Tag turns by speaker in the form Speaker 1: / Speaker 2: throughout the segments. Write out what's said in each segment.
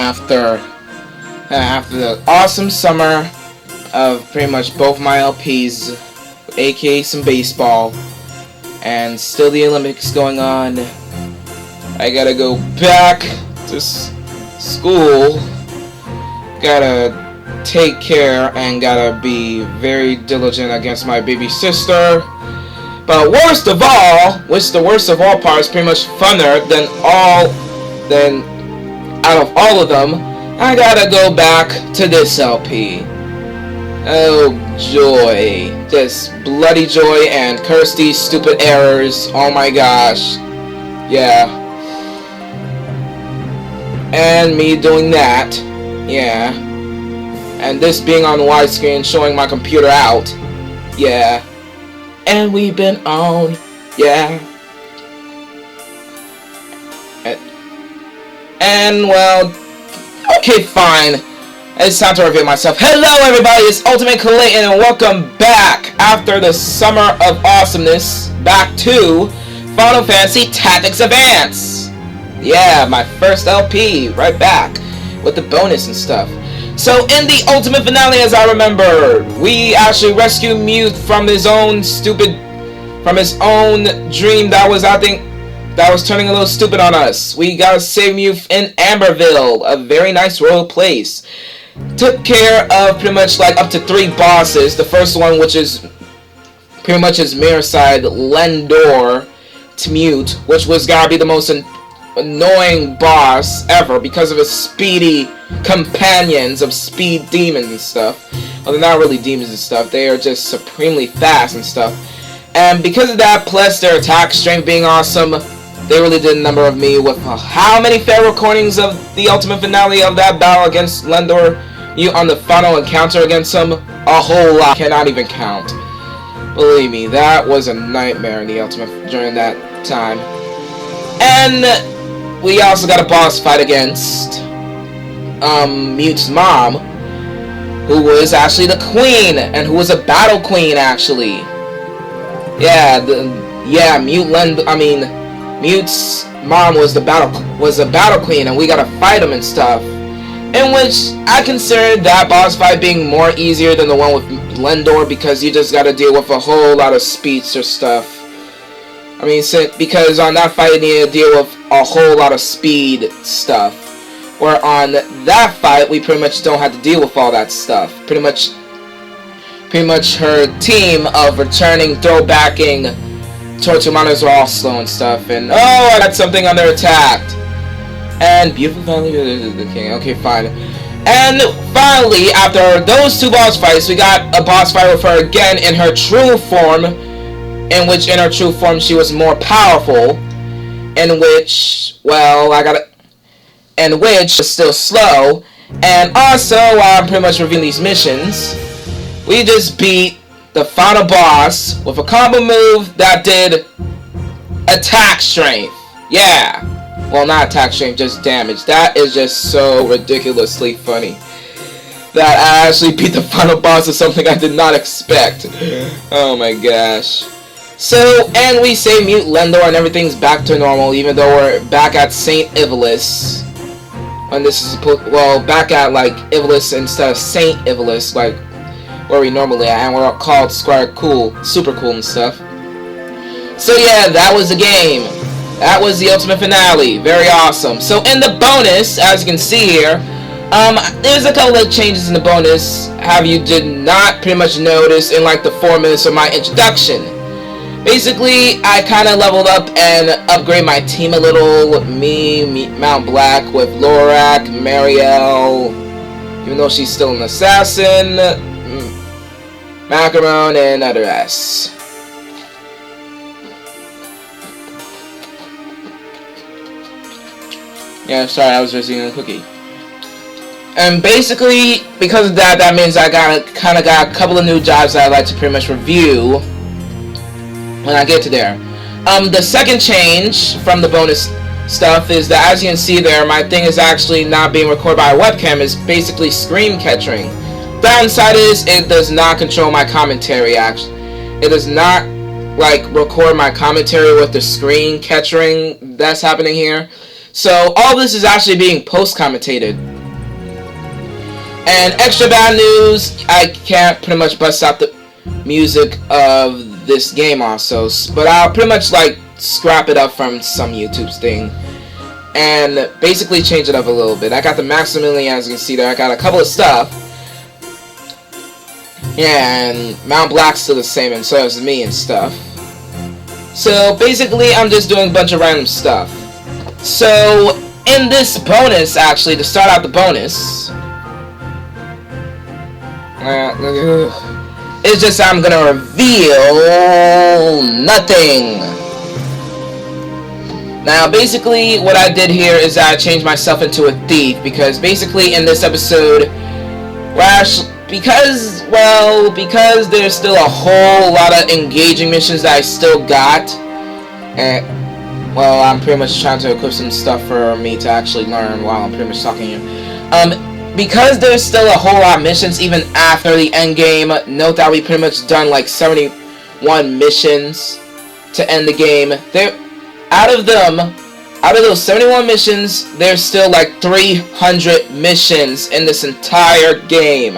Speaker 1: after the awesome summer of pretty much both my LPs, aka some baseball, and still the Olympics going on. I gotta go back to school, gotta take care, and gotta be very diligent against my baby sister. But worst of all, which the worst of all part is pretty much funner than out of all of them, I gotta go back to this LP. Oh joy, just bloody joy, and curse these stupid errors. Oh my gosh, yeah. And me doing that, yeah. And this being on widescreen, showing my computer out, yeah. And we've been on, yeah. And well, okay, fine. It's time to review myself. Hello everybody, it's Ultimate Clayton, and welcome back after the summer of awesomeness, back to Final Fantasy Tactics Advance. Yeah, my first LP, right back, with the bonus and stuff. So in the ultimate finale, as I remember, we actually rescued Mute from his own dream that was turning a little stupid on us. We gotta save Mute in Amberville, a very nice royal place. Took care of pretty much like up to 3 bosses. The first one, which is pretty much his mirror side, Lendor to Mute, which was gotta be the most annoying boss ever because of his speedy companions of speed demons and stuff. Well, they're not really demons and stuff, they are just supremely fast and stuff. And because of that, plus their attack strength being awesome, they really did a number of me with how many fair recordings of the ultimate finale of that battle against Lendor on the final encounter against him? A whole lot. Cannot even count. Believe me, that was a nightmare in the ultimate during that time. And we also got a boss fight against Mute's mom, who was actually the queen, and who was a battle queen actually. Yeah, Mute's mom was a battle queen, and we gotta fight him and stuff. In which I consider that boss fight being more easier than the one with Lendor, because you just gotta deal with a whole lot of speedster stuff. I mean, because on that fight you need to deal with a whole lot of speed stuff. Where on that fight we pretty much don't have to deal with all that stuff. Pretty much her team of returning, throwbacking Tortumanos are all slow and stuff. And oh, I got something under attack. And beautiful family of the king. Okay, fine. And finally, after those 2 boss fights, we got a boss fight with her again in her true form. In her true form she was more powerful, in which, well, was still slow. And also, while I'm pretty much reviewing these missions, we just beat the final boss with a combo move that did attack strength. Yeah, well, not attack strength, just damage. That is just so ridiculously funny that I actually beat the final boss of something I did not expect. Oh my gosh. So, and we say Mute Lendor and everything's back to normal, even though we're back at St. Ivalice. And this is, well, back at, like, Ivalice instead of St. Ivalice, like, where we normally are, and we're all called Super Cool and stuff. So yeah, that was the game. That was the ultimate finale. Very awesome. So in the bonus, as you can see here, there's a couple of changes in the bonus, have you did not pretty much notice in, like, the 4 minutes of my introduction. Basically, I kind of leveled up and upgraded my team a little. Me Mount Black with Lorak, Marielle, even though she's still an assassin, Macaron, and other S. Yeah, sorry, I was just eating a cookie. And basically, because of that, that means I kind of got a couple of new jobs that I'd like to pretty much review when I get to there. The second change from the bonus stuff is that, as you can see there, my thing is actually not being recorded by a webcam. It's basically screen capturing. Downside is it does not control my commentary. Actually, it does not like record my commentary with the screen capturing that's happening here. So all this is actually being post commentated. And extra bad news, I can't pretty much bust out the music of this game also, but I'll pretty much like scrap it up from some YouTube's thing and basically change it up a little bit. I got the Maximilian, as you can see there. I got a couple of stuff. Yeah, and Mount Black's still the same, and so is me and stuff. So basically, I'm just doing a bunch of random stuff. So in this bonus, actually, to start out the bonus, it's just I'm gonna reveal nothing. Now, basically, what I did here is I changed myself into a thief, because basically in this episode, because there's still a whole lot of engaging missions that I still got, and, well, I'm pretty much trying to equip some stuff for me to actually learn while I'm pretty much talking here. Because there's still a whole lot of missions even after the end game, note that we pretty much done like 71 missions to end the game. Out of those 71 missions, there's still like 300 missions in this entire game.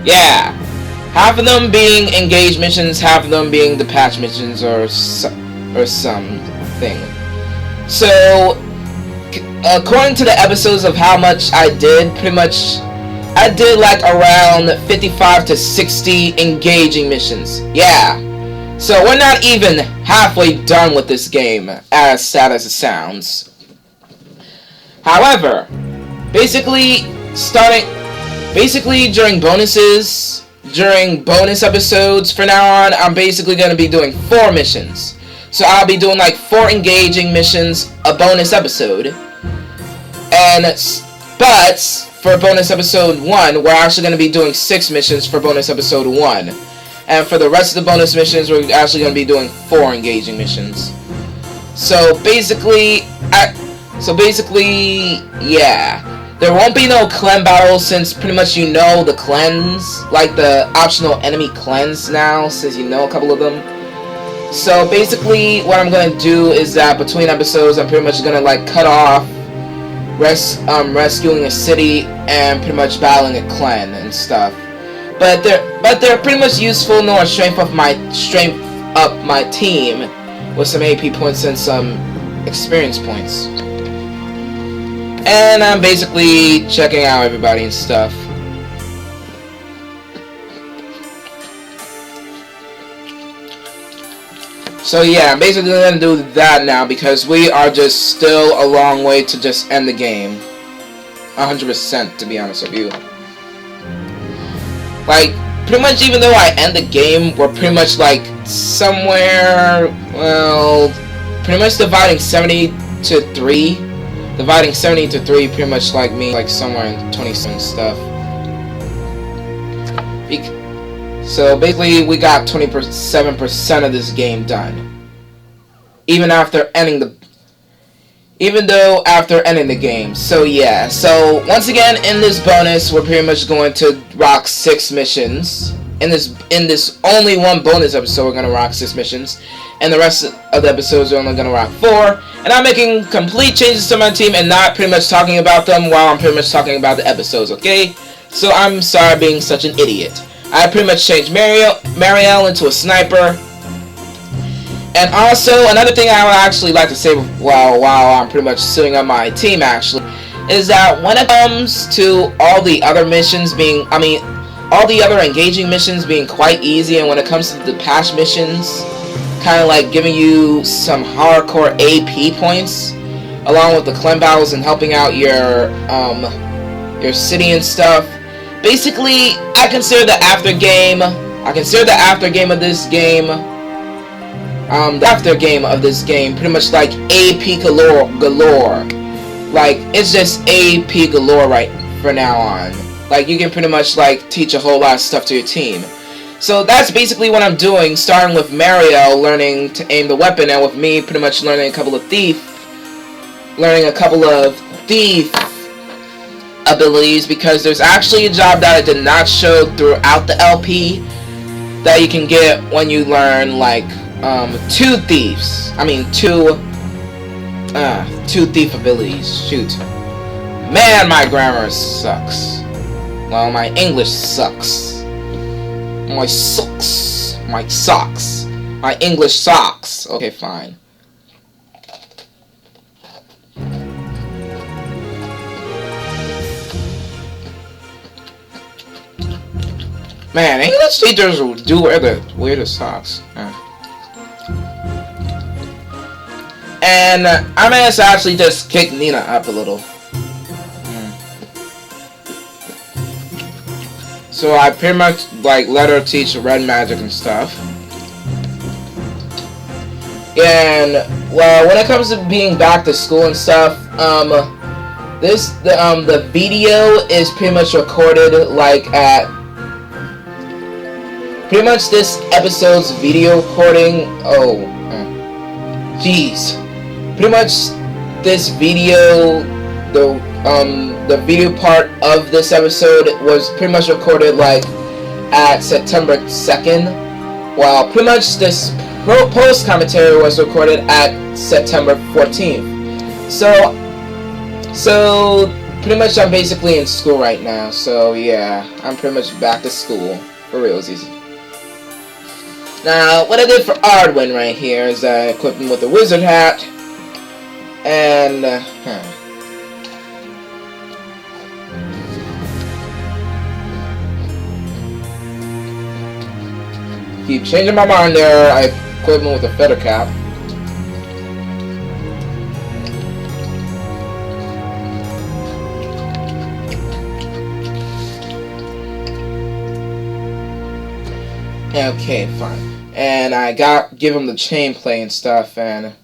Speaker 1: Yeah. Half of them being engaged missions, half of them being the patch missions or something. So, according to the episodes of how much I did, pretty much, I did like around 55 to 60 engaging missions. Yeah. So we're not even halfway done with this game, as sad as it sounds. However, basically during bonus episodes from now on, I'm basically going to be doing 4 missions. So I'll be doing like 4 engaging missions a bonus episode. But for bonus episode 1, we're actually going to be doing 6 missions for bonus episode 1. And for the rest of the bonus missions, we're actually going to be doing 4 engaging missions. So basically, yeah. There won't be no clan battles since pretty much you know the clans, like the optional enemy clans now, since you know a couple of them. So basically, what I'm going to do is that between episodes, I'm pretty much going to like cut off rescuing a city and pretty much battling a clan and stuff. But they're pretty much useful in order to strength up my team with some AP points and some experience points. And I'm basically checking out everybody and stuff. So yeah, I'm basically gonna do that now because we are just still a long way to just end the game. 100% to be honest with you. Like, pretty much even though I end the game, we're pretty much like somewhere, well, pretty much dividing 70 to 3. Dividing 70 to 3 pretty much like me, like somewhere in 27 stuff. So basically we got 27% of this game done. Even after ending the game. So yeah, so once again in this bonus we're pretty much going to rock 6 missions. In this only one bonus episode we're gonna rock 6 missions. And the rest of the episodes are only gonna rock 4. And I'm making complete changes to my team and not pretty much talking about them while I'm pretty much talking about the episodes, okay? So I'm sorry being such an idiot. I pretty much changed Marielle into a sniper. And also, another thing I would actually like to say while I'm pretty much suiting up my team actually, is that when it comes to all the other missions being, all the other engaging missions being quite easy, and when it comes to the patch missions, kind of like giving you some hardcore AP points, along with the clan battles and helping out your city and stuff. Basically, I consider the aftergame of this game. The aftergame of this game pretty much like AP galore. Like, it's just AP galore right from now on. Like, you can pretty much like teach a whole lot of stuff to your team. So that's basically what I'm doing, starting with Marielle learning to aim the weapon, and with me pretty much learning a couple of thief abilities, because there's actually a job that I did not show throughout the LP that you can get when you learn like 2 thief abilities. Shoot, man, my grammar sucks. Well, my English sucks. My socks. My socks. My English socks. Okay, fine. Man, English teachers do wear the weirdest socks. And I managed to actually just kick Nina up a little. So I pretty much like let her teach red magic and stuff. And well, when it comes to being back to school and stuff, the video is pretty much recorded like at pretty much this episode's video recording. Jeez. Pretty much this video, the video part of this episode was pretty much recorded like at September 2nd, while pretty much this post commentary was recorded at September 14th. So pretty much I'm basically in school right now. So yeah, I'm pretty much back to school for realsies. Now, what I did for Ardwin right here is I equipped him with a wizard hat, and keep changing my mind there. I equipped him with a feather cap. Okay, fine. And I give him the chain play and stuff, and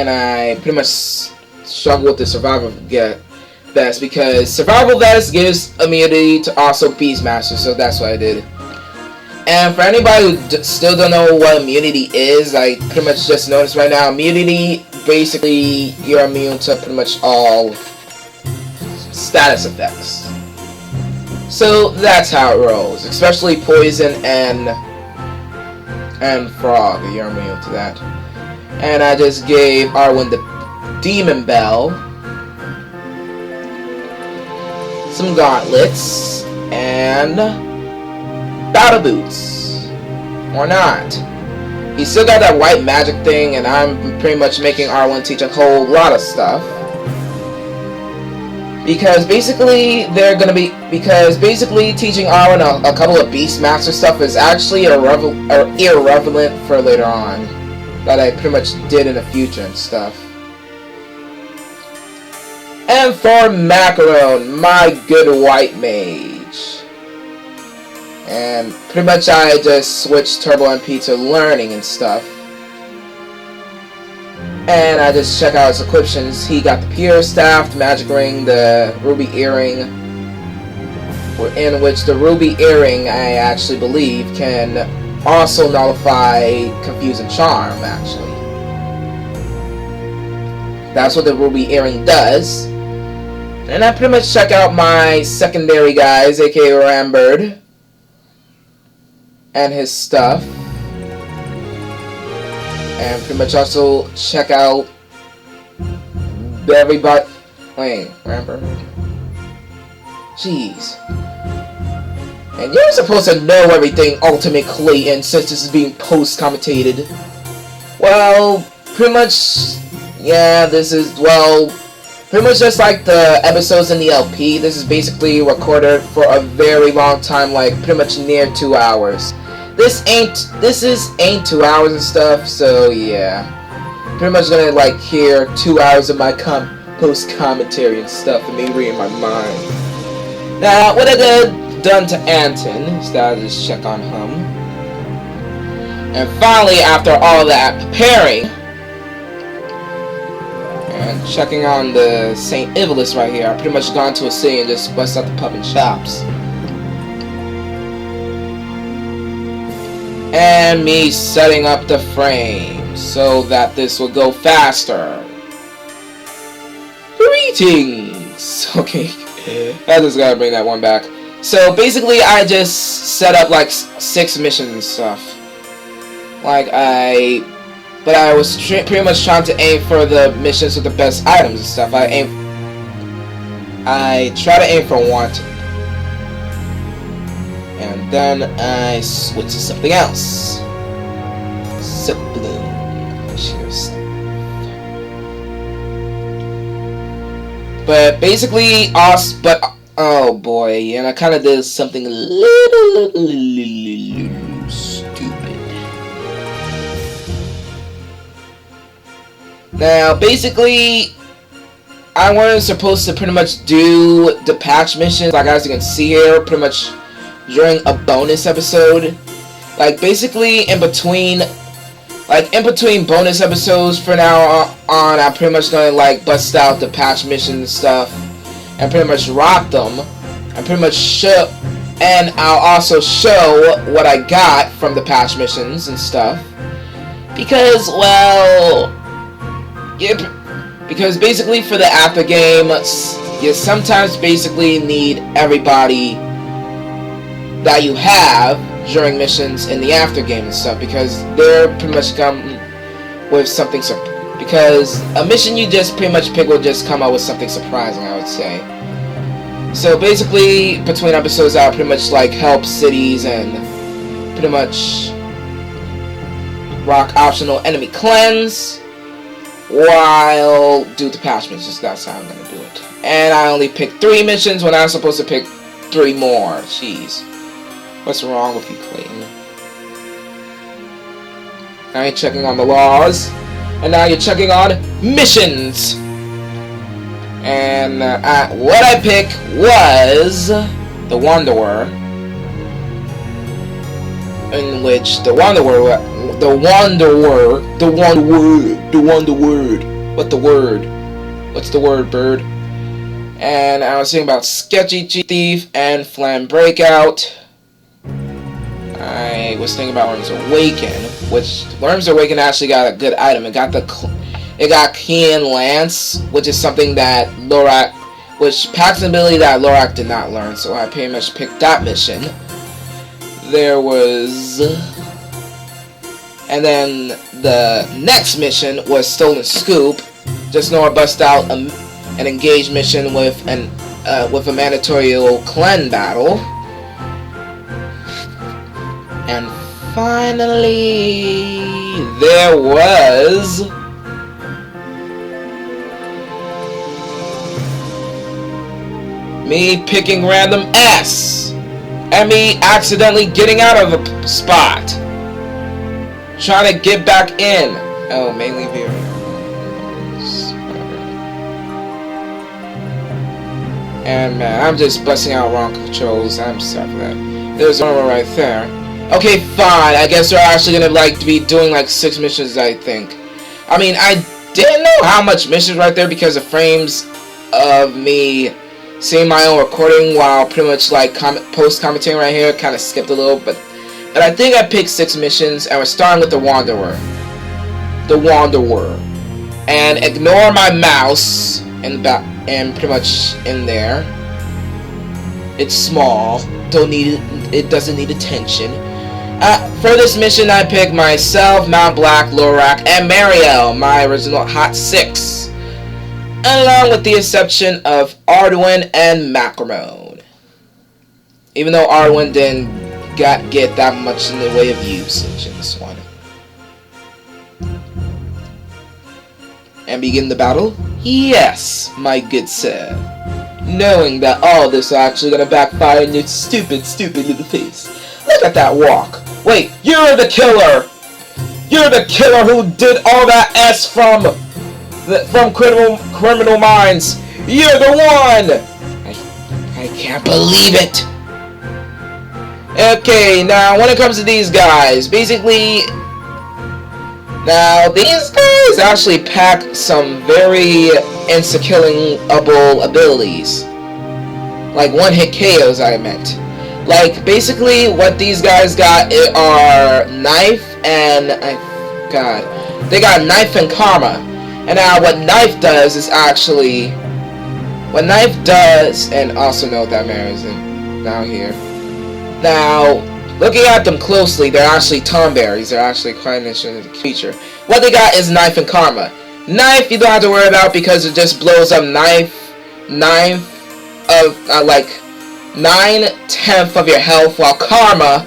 Speaker 1: I pretty much struggle with the survival vest because survival vest gives immunity to also Beastmaster, so that's what I did. And for anybody who still don't know what immunity is, I pretty much just noticed right now, immunity, basically you're immune to pretty much all status effects. So that's how it rolls, especially poison and frog. You're immune to that. And I just gave Arwen the demon bell, some gauntlets, and battle boots. Or not. He's still got that white magic thing, and I'm pretty much making Arwen teach a whole lot of stuff. Because basically teaching Arwen a couple of Beastmaster stuff is actually irrelevant for later on. That I pretty much did in the future and stuff. And for Macaron, my good white mage. And pretty much I just switched Turbo MP to learning and stuff. And I just check out his equiptions. He got the Pure Staff, the Magic Ring, the Ruby Earring, in which the Ruby Earring, I actually believe, can also nullify Confuse and Charm, actually. That's what the Ruby Earring does. And I pretty much check out my secondary guys, aka Rambird, and his stuff. And pretty much also check out everybody. Wait, remember? Jeez. And you're supposed to know everything, Ultimate Clayton, since this is being post-commentated. Well, pretty much, yeah, this is, well, pretty much just like the episodes in the LP. This is basically recorded for a very long time, like pretty much near 2 hours. This ain't 2 hours and stuff, so yeah. Pretty much gonna like hear 2 hours of my post commentary and stuff and me reading my mind. Now, what I done to Anton is that I just check on him. And finally, after all that preparing and checking on the St. Ivalice right here, I pretty much gone to a city and just bust out the puppet shops. And me setting up the frame so that this will go faster. Greetings! Okay, I just gotta bring that one back. So basically I just set up like 6 missions and stuff. Like I but I was pretty much trying to aim for the missions with the best items and stuff. I try to aim for wanted, and then I switch to something else. Cheers. But basically, oh boy, and I kind of did something a little stupid. Now, basically, I wasn't supposed to pretty much do the patch missions, like as you can see here, pretty much during a bonus episode. Like, basically, in between bonus episodes from now on, I'm pretty much gonna like bust out the patch missions and stuff, and pretty much rock them, and pretty much show, and I'll also show what I got from the patch missions and stuff, because, well, because basically for the Aftergame, you sometimes basically need everybody that you have during missions in the Aftergame and stuff, because they're pretty much come with something, because a mission you just pretty much pick will just come out with something surprising, I would say. So basically, between episodes, I'll pretty much like help cities and pretty much rock optional enemy cleanse, while do the patch missions. That's how I'm gonna do it. And I only pick 3 missions when I'm supposed to pick 3 more. Jeez. What's wrong with you, Clayton? Now you're checking on the laws, and now you're checking on missions. And what I picked was the Wanderer, in which the Wanderer. What's the word, bird? And I was thinking about Sketchy Thief and Flam Breakout. I was thinking about Worms Awaken, which Worms Awaken actually got a good item. It got Keen Lance, which is something that Lorak, which packs an ability that Lorak did not learn, so I pretty much picked that mission. There was, and then the next mission was Stolen Scoop. Just know I bust out an engaged mission with a mandatory clan battle. And finally, there was me picking random S, and me accidentally getting out of a spot, trying to get back in. Oh, mainly view. And man, I'm just busting out wrong controls. I'm sorry for that. There's one right there. Okay, fine. I guess they're actually gonna like be doing like 6 missions, I think. I mean, I didn't know how much missions right there because the frames of me seeing my own recording while pretty much like post commentating right here kind of skipped a little, but I think I picked 6 missions, and we're starting with the Wanderer. And ignore my mouse and pretty much in there. It's small. It doesn't need attention. For this mission, I picked myself, Mount Black, Lorak, and Mariel, my original Hot 6, along with the exception of Arduin and Macramone. Even though Arduin didn't get that much in the way of usage in this one. And begin the battle? Yes, my good sir. Knowing that all this is actually gonna backfire in your stupid little face. Look at that walk. Wait, you're the killer! You're the killer who did all that S from Criminal Minds! You're the one! I can't believe it! Okay, now when it comes to these guys, basically, now these guys actually pack some very insta-killable abilities. Like one-hit KOs, I meant. Like, basically, what these guys got are Knife and, they got Knife and Karma. And now what Knife does is actually, and also note that Mary isn't down here. Now, looking at them closely, they're actually tomberries. They're actually quite an interesting creature. What they got is Knife and Karma. Knife you don't have to worry about because it just blows up 9/10 of your health, while Karma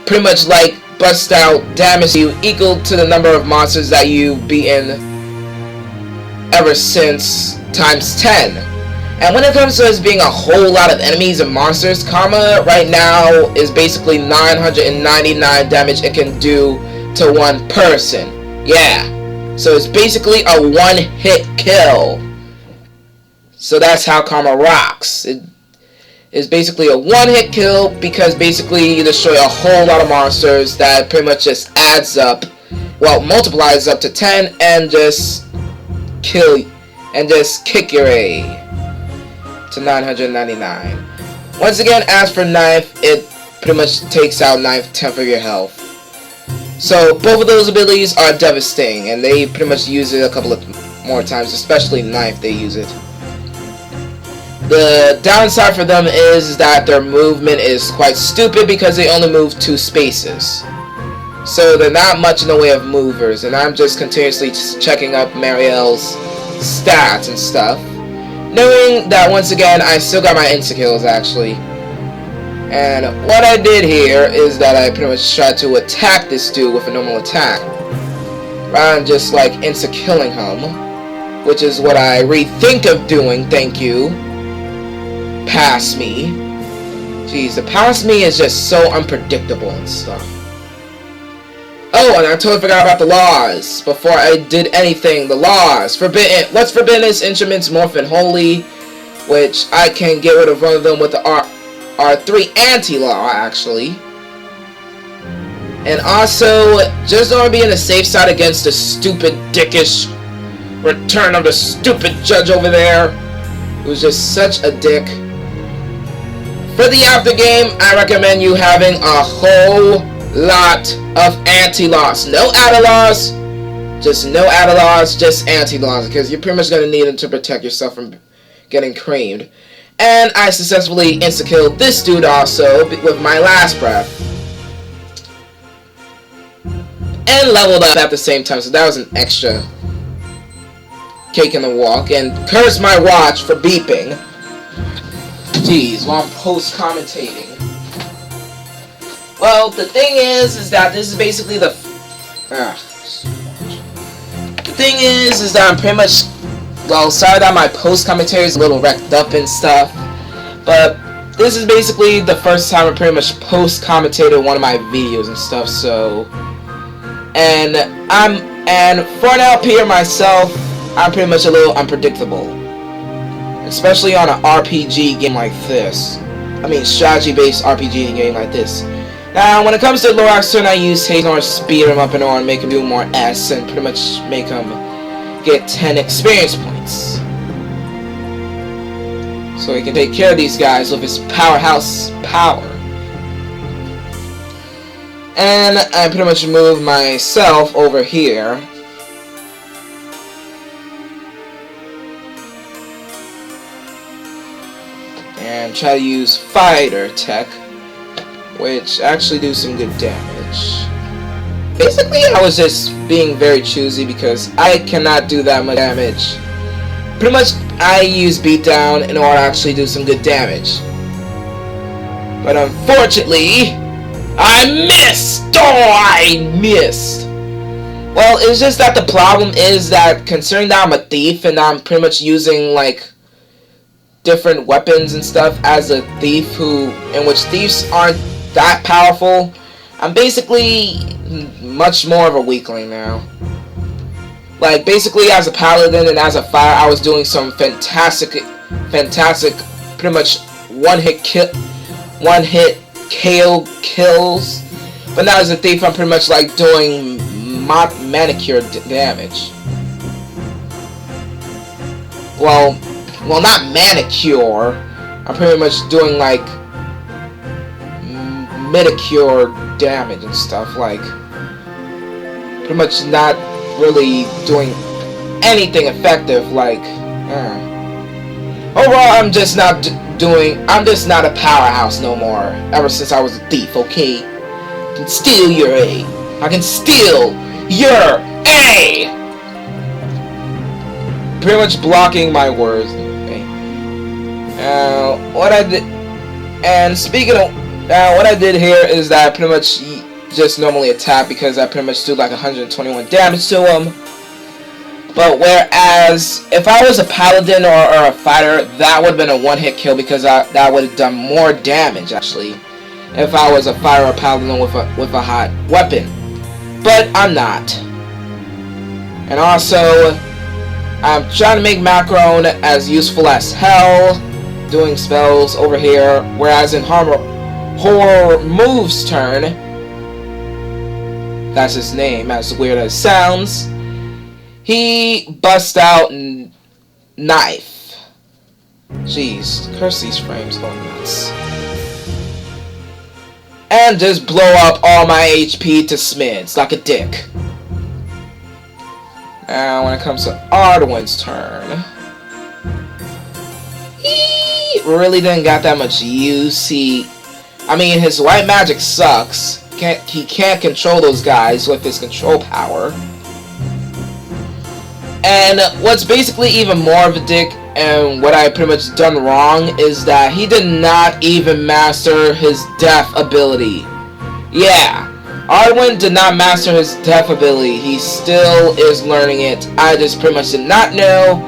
Speaker 1: pretty much like busts out damage you equal to the number of monsters that you've beaten ever since times 10. And when it comes to us being a whole lot of enemies and monsters, Karma right now is basically 999 damage it can do to one person. Yeah. So it's basically a one-hit kill. So that's how Karma rocks. It is basically a one-hit kill because basically you destroy a whole lot of monsters that pretty much just adds up, well, multiplies up to 10 and just kick your A to 999. Once again, as for Knife, it pretty much takes out 9/10 of your health. So both of those abilities are devastating, and they pretty much use it a couple of more times, especially Knife, they use it. The downside for them is that their movement is quite stupid because they only move 2 spaces. So they're not much in the way of movers, and I'm just continuously checking up Marielle's stats and stuff, knowing that once again I still got my insta-kills actually. And what I did here is that I pretty much tried to attack this dude with a normal attack, rather than just like insta-killing him, which is what I rethink of doing. Thank you. Pass me. Jeez, the pass me is just so unpredictable and stuff. Oh, and I totally forgot about the laws. Before I did anything, the laws. Forbidden. What's forbidden is instruments, morph, and holy, which I can get rid of one of them with the R3 anti-law, actually. And also, just want to be in the safe side against the stupid, dickish return of the stupid judge over there, who's just such a dick. For the aftergame, I recommend you having a whole lot of anti-laws. No add-a-laws, just no add-a-laws, just anti-laws, because you're pretty much going to need them to protect yourself from getting creamed. And I successfully insta-killed this dude also with my last breath. And leveled up at the same time, so that was an extra cake in the walk. And curse my watch for beeping. Jeez, while I'm post-commentating. Well, the thing is that this is basically the thing is that I'm pretty much, well, sorry that my post-commentary is a little wrecked up and stuff, but this is basically the first time I pretty much post-commentated one of my videos and stuff, so, and for an LPer myself, I'm pretty much a little unpredictable, especially on an RPG game like this. I mean, strategy-based RPG game like this. Now, when it comes to Lorax turn, I use haste or speed him up and on, make him do more S, and pretty much make him get 10 experience points. So he can take care of these guys with his powerhouse power. And I pretty much move myself over here. And try to use fighter tech, which actually do some good damage. Basically, I was just being very choosy because I cannot do that much damage. Pretty much, I use beatdown in order to actually do some good damage. But unfortunately, I missed! Oh, I missed! Well, it's just that the problem is that considering that I'm a thief and I'm pretty much using, like, different weapons and stuff as a thief in which thieves aren't that powerful, I'm basically much more of a weakling now. Like, basically as a paladin and as a fire, I was doing some fantastic, pretty much one-hit KO kills. But now as a thief, I'm pretty much like doing manicure damage. Well, not manicure. I'm pretty much doing like medicure damage and stuff, like pretty much not really doing anything effective, like overall I'm just not a powerhouse no more ever since I was a thief, okay? can steal your A. I can steal your A! Pretty much blocking my words. Okay. What I did... And speaking of... what I did here is that I pretty much just normally attack because I pretty much do like 121 damage to him. But whereas if I was a paladin or a fighter, that would have been a one-hit kill because that would have done more damage actually. If I was a fighter or a paladin with a hot weapon. But I'm not. And also, I'm trying to make Macron as useful as hell, doing spells over here. Whereas in Horror Move's turn, that's his name, as weird as it sounds, he busts out Knife. Jeez, curse these frames going nuts. And just blow up all my HP to smids, like a dick. Now, when it comes to Arduin's turn, he really didn't got that much use. I mean, his white magic sucks. He can't control those guys with his control power. And what's basically even more of a dick, and what I pretty much done wrong, is that he did not even master his death ability. Yeah, Arduin did not master his death ability. He still is learning it. I just pretty much did not know,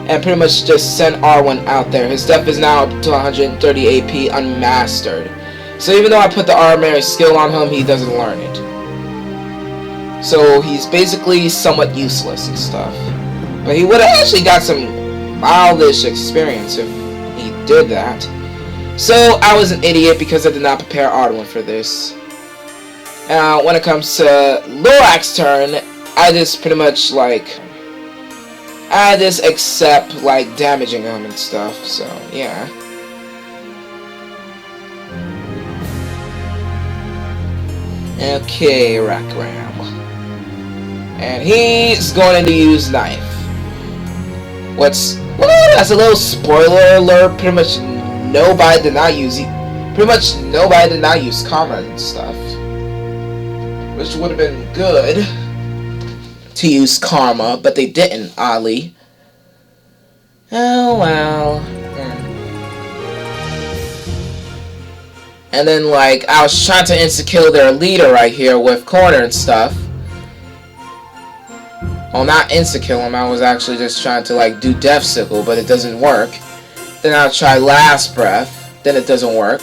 Speaker 1: and pretty much just sent Arduin out there. His death is now up to 130 AP unmastered. So even though I put the armory skill on him, he doesn't learn it. So he's basically somewhat useless and stuff. But he would have actually got some mildish experience if he did that. So I was an idiot because I did not prepare Arduin for this. Now when it comes to Lorac's turn, I just pretty much I just accept damaging him and stuff. So yeah. Okay, Rackram. And he's going to use Knife. That's a little spoiler alert. Pretty much nobody did not use Karma and stuff. Which would have been good to use Karma, but they didn't, oddly. Oh well. And then I was trying to insta-kill their leader right here with Corner and stuff. Well, not insta-kill him, I was actually just trying to do Death Sickle, but it doesn't work. Then I'll try Last Breath, then it doesn't work.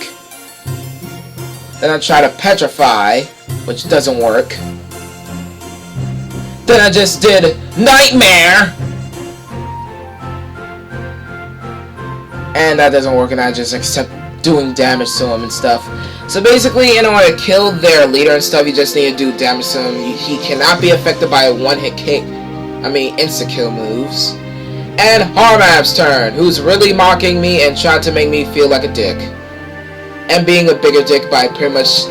Speaker 1: Then I try to Petrify, which doesn't work. Then I just did Nightmare! And that doesn't work, and I just accept doing damage to him and stuff. So basically, in order to kill their leader and stuff, you just need to do damage to him. He cannot be affected by one-hit kick. Insta-kill moves. And Harmab's turn, who's really mocking me and trying to make me feel like a dick. And being a bigger dick by pretty much,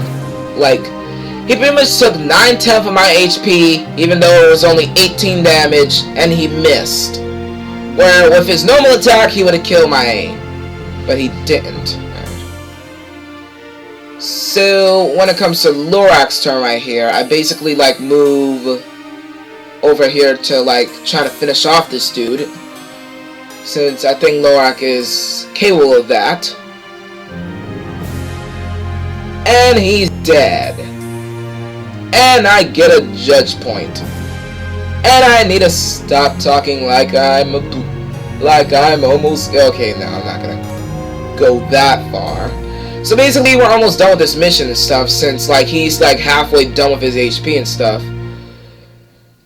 Speaker 1: he pretty much took 9/10 of my HP, even though it was only 18 damage, and he missed. Where, with his normal attack, he would have killed my aim. But he didn't. So, when it comes to Lorac's turn right here, I basically, move over here to, try to finish off this dude. Since I think Lorac is capable of that. And he's dead. And I get a judge point. And I need to stop talking like I'm almost... Okay, no, I'm not gonna go that far. So basically, we're almost done with this mission and stuff, since he's halfway done with his HP and stuff.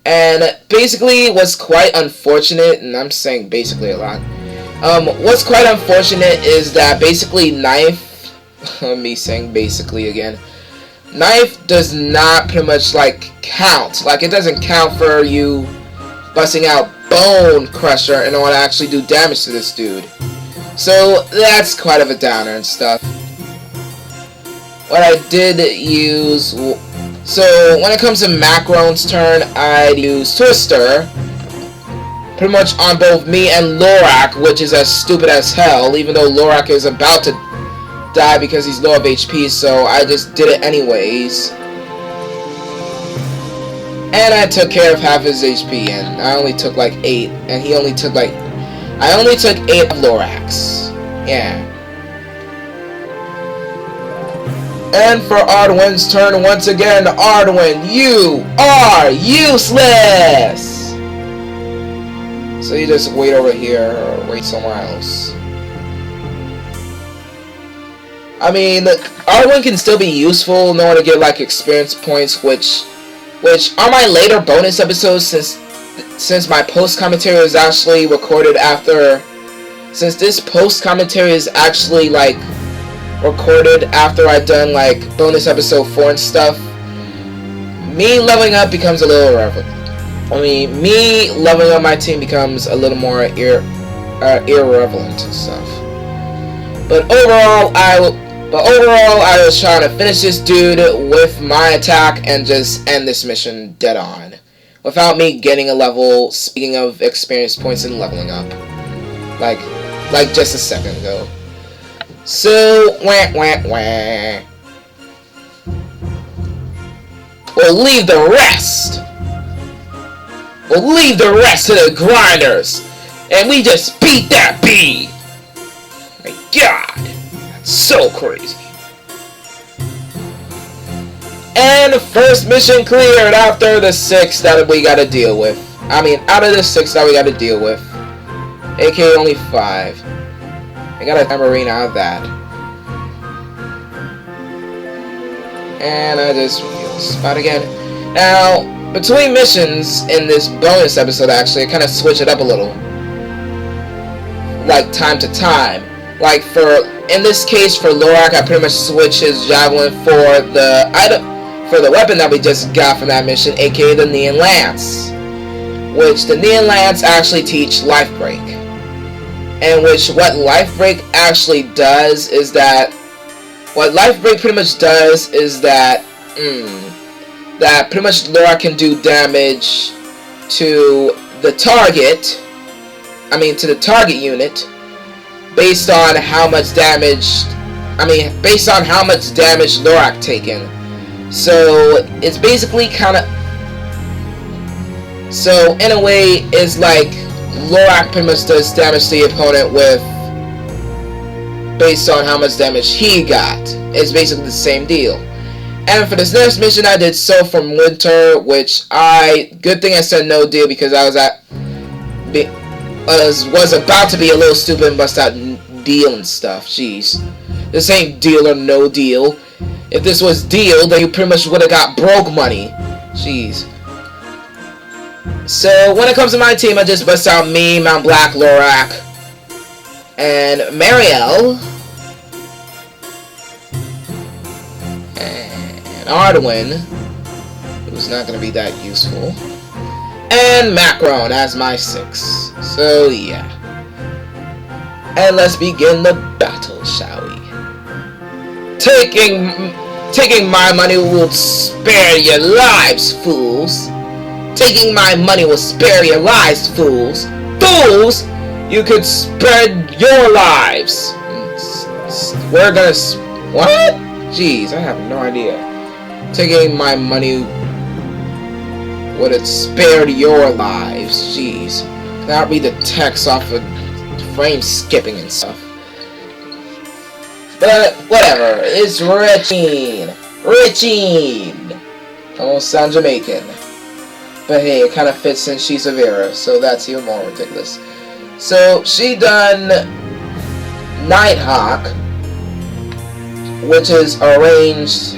Speaker 1: And basically, what's quite unfortunate, and I'm saying basically a lot, what's quite unfortunate is that basically Knife, me saying basically again, Knife does not pretty much count. It doesn't count for you busting out Bone Crusher in order to actually do damage to this dude. So that's quite of a downer and stuff. What I did use... So, when it comes to Macron's turn, I'd use Twister. Pretty much on both me and Lorac, which is as stupid as hell, even though Lorac is about to die because he's low of HP, so I just did it anyways. And I took care of half his HP, and I only took like 8, and he only took like... I only took 8 of Lorax. Yeah. And for Arduin's turn once again, Arduin, you are useless! So you just wait over here, or wait somewhere else. I mean, Arduin can still be useful in order to get like experience points, which on my later bonus episodes, since my post commentary is actually recorded after, since this post commentary is actually like recorded after I've done like bonus episode 4 and stuff, me leveling up becomes a little irrelevant. I mean, me leveling up my team becomes a little more irrelevant and stuff. But overall, I was trying to finish this dude with my attack and just end this mission dead on, without me getting a level. Speaking of experience points and leveling up, like just a second ago. So wah. We'll leave the rest. We'll leave the rest to the grinders, and we just beat that bee. My God. So crazy. And the first mission cleared after the 6 that we gotta deal with. I mean, out of the 6 that we gotta deal with. aka only 5. I got a tambourine out of that. And I just revealed the spot again. Now, between missions in this bonus episode, actually, I kind of switch it up a little. Like, time to time. Like, in this case, for Lorak, I pretty much switch his javelin for the weapon that we just got from that mission, aka the Neon Lance. Which the Neon Lance actually teach Life Break. And what Life Break actually does is that, that pretty much Lorak can do damage to the target, to the target unit, based on how much damage Lorak taken. So it's basically so in a way, it's like Lorak pretty much does damage to the opponent based on how much damage he got. It's basically the same deal. And for this next mission, I did So from Winter, which good thing I said no deal, because I was about to be a little stupid and bust out deal and stuff. Jeez. This ain't deal or no deal. If this was deal, then you pretty much would have got broke money. Jeez. So, when it comes to my team, I just bust out me, Mount Black, Lorak, and Marielle, and Arduin, who's not going to be that useful, and Macron as my 6. So, yeah. And let's begin the battle, shall we? Taking my money will spare your lives, fools. Taking my money will spare your lives, fools. Fools! You could spread your lives. We're gonna... What? Jeez, I have no idea. Taking my money would have spared your lives. Jeez. That'll be the text off of frame skipping and stuff. But, whatever. It's Richine. Almost sound Jamaican. But hey, it kind of fits since she's a Vera, so that's even more ridiculous. So, she done Nighthawk, which is a ranged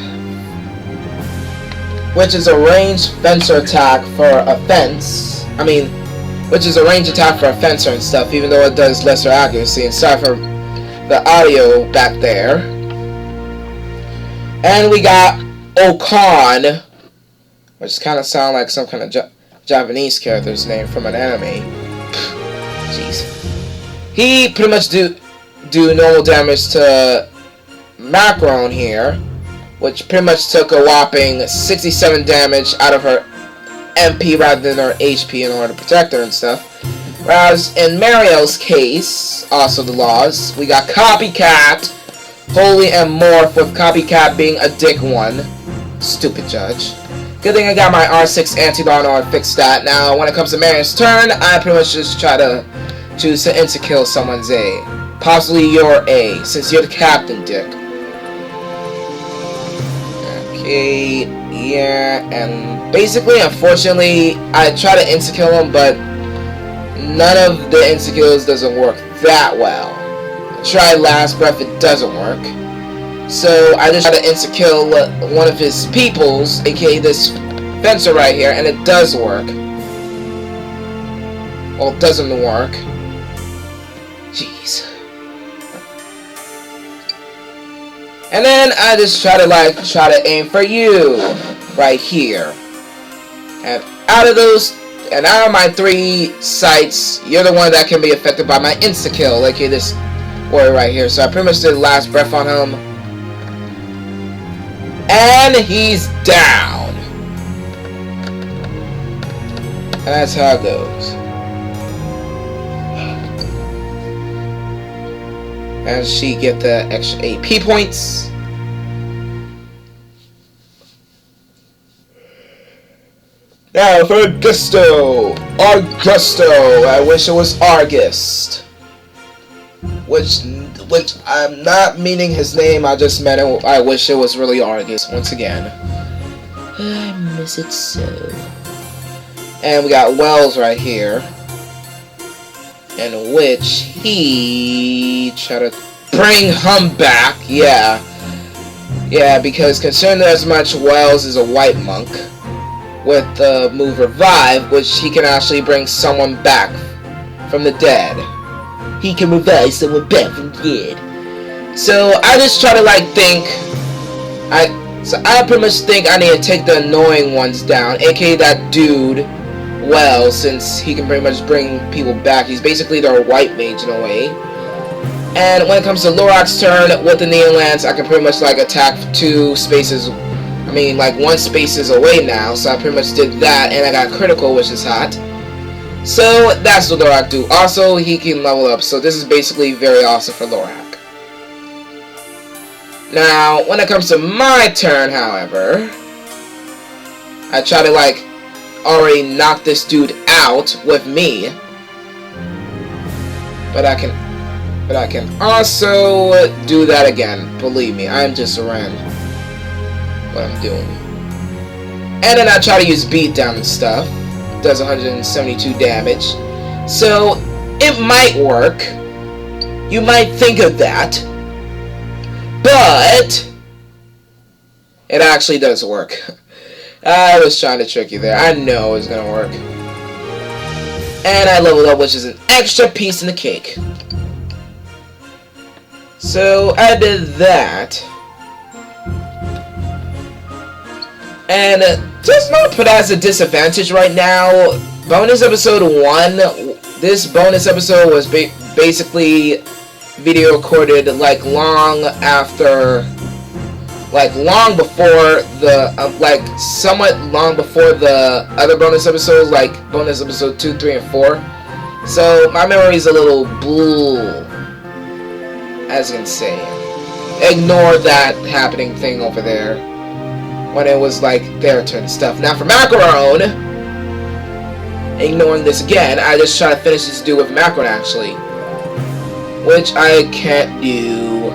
Speaker 1: fencer attack for a fence. Which is a ranged attack for a fencer and stuff, even though it does lesser accuracy. And sorry for the audio back there. And we got Okan, which kind of sound like some kind of Japanese character's name from an anime. Jeez. He pretty much do normal damage to Macron here, which pretty much took a whopping 67 damage out of her MP rather than her HP in order to protect her and stuff. Whereas in Marielle's case, also the laws, we got Copycat, Holy and Morph, with Copycat being a dick one. Stupid judge. Good thing I got my R6 anti-Dawn on, fixed that. Now, when it comes to Marion's turn, I pretty much just try to choose to insta-kill someone's A. Possibly your A, since you're the captain, Dick. Okay, yeah, and basically, unfortunately, I try to insta-kill him, but none of the insta-kills doesn't work that well. Try Last Breath, it doesn't work. So I just try to insta-kill one of his peoples, aka this fencer right here, and it does work. Well, it doesn't work. Jeez. And then I just try to aim for you right here. And out of my 3 sights, you're the one that can be affected by my insta-kill, aka this warrior right here. So I pretty much did Last Breath on him. And he's down. And that's how it goes. And she get the extra AP points. Now for Augusto. I wish it was August. Which I'm not meaning his name, I just meant it, I wish it was really Argus once again. I miss it so. And we got Wells right here, in which he tried to bring him back, yeah, because considering as much Wells is a white monk, with the move Revive, which he can actually bring someone back from the dead. He can revive someone back from the dead. So I just try to think. I pretty much think I need to take the annoying ones down, aka that dude. Well, since he can pretty much bring people back, he's basically their white mage in a way. And when it comes to Lorac's turn with the Neon Lance, I can pretty much attack 2 spaces. I mean, 1 space is away now, so I pretty much did that, and I got critical, which is hot. So that's what Lorac do. Also, he can level up, so this is basically very awesome for Lorac. Now, when it comes to my turn, however, I try to already knock this dude out with me, but I can also do that again. Believe me, I'm just around what I'm doing. And then I try to use beatdown and stuff. Does 172 damage, so it might work. You might think of that, but it actually does work. I was trying to trick you there. I know it was gonna work. And I leveled up, which is an extra piece in the cake. So I did that. And just not put as a disadvantage right now. Bonus episode 1. This bonus episode was basically video recorded long after, long before the, somewhat long before the other bonus episodes, bonus episode 2, 3, and 4. So my memory is a little blue, as you can say. Ignore that happening thing over there. When it was their turn and stuff. Now for Macaron, ignoring this again, I just try to finish this dude with Macaron actually, which I can't do.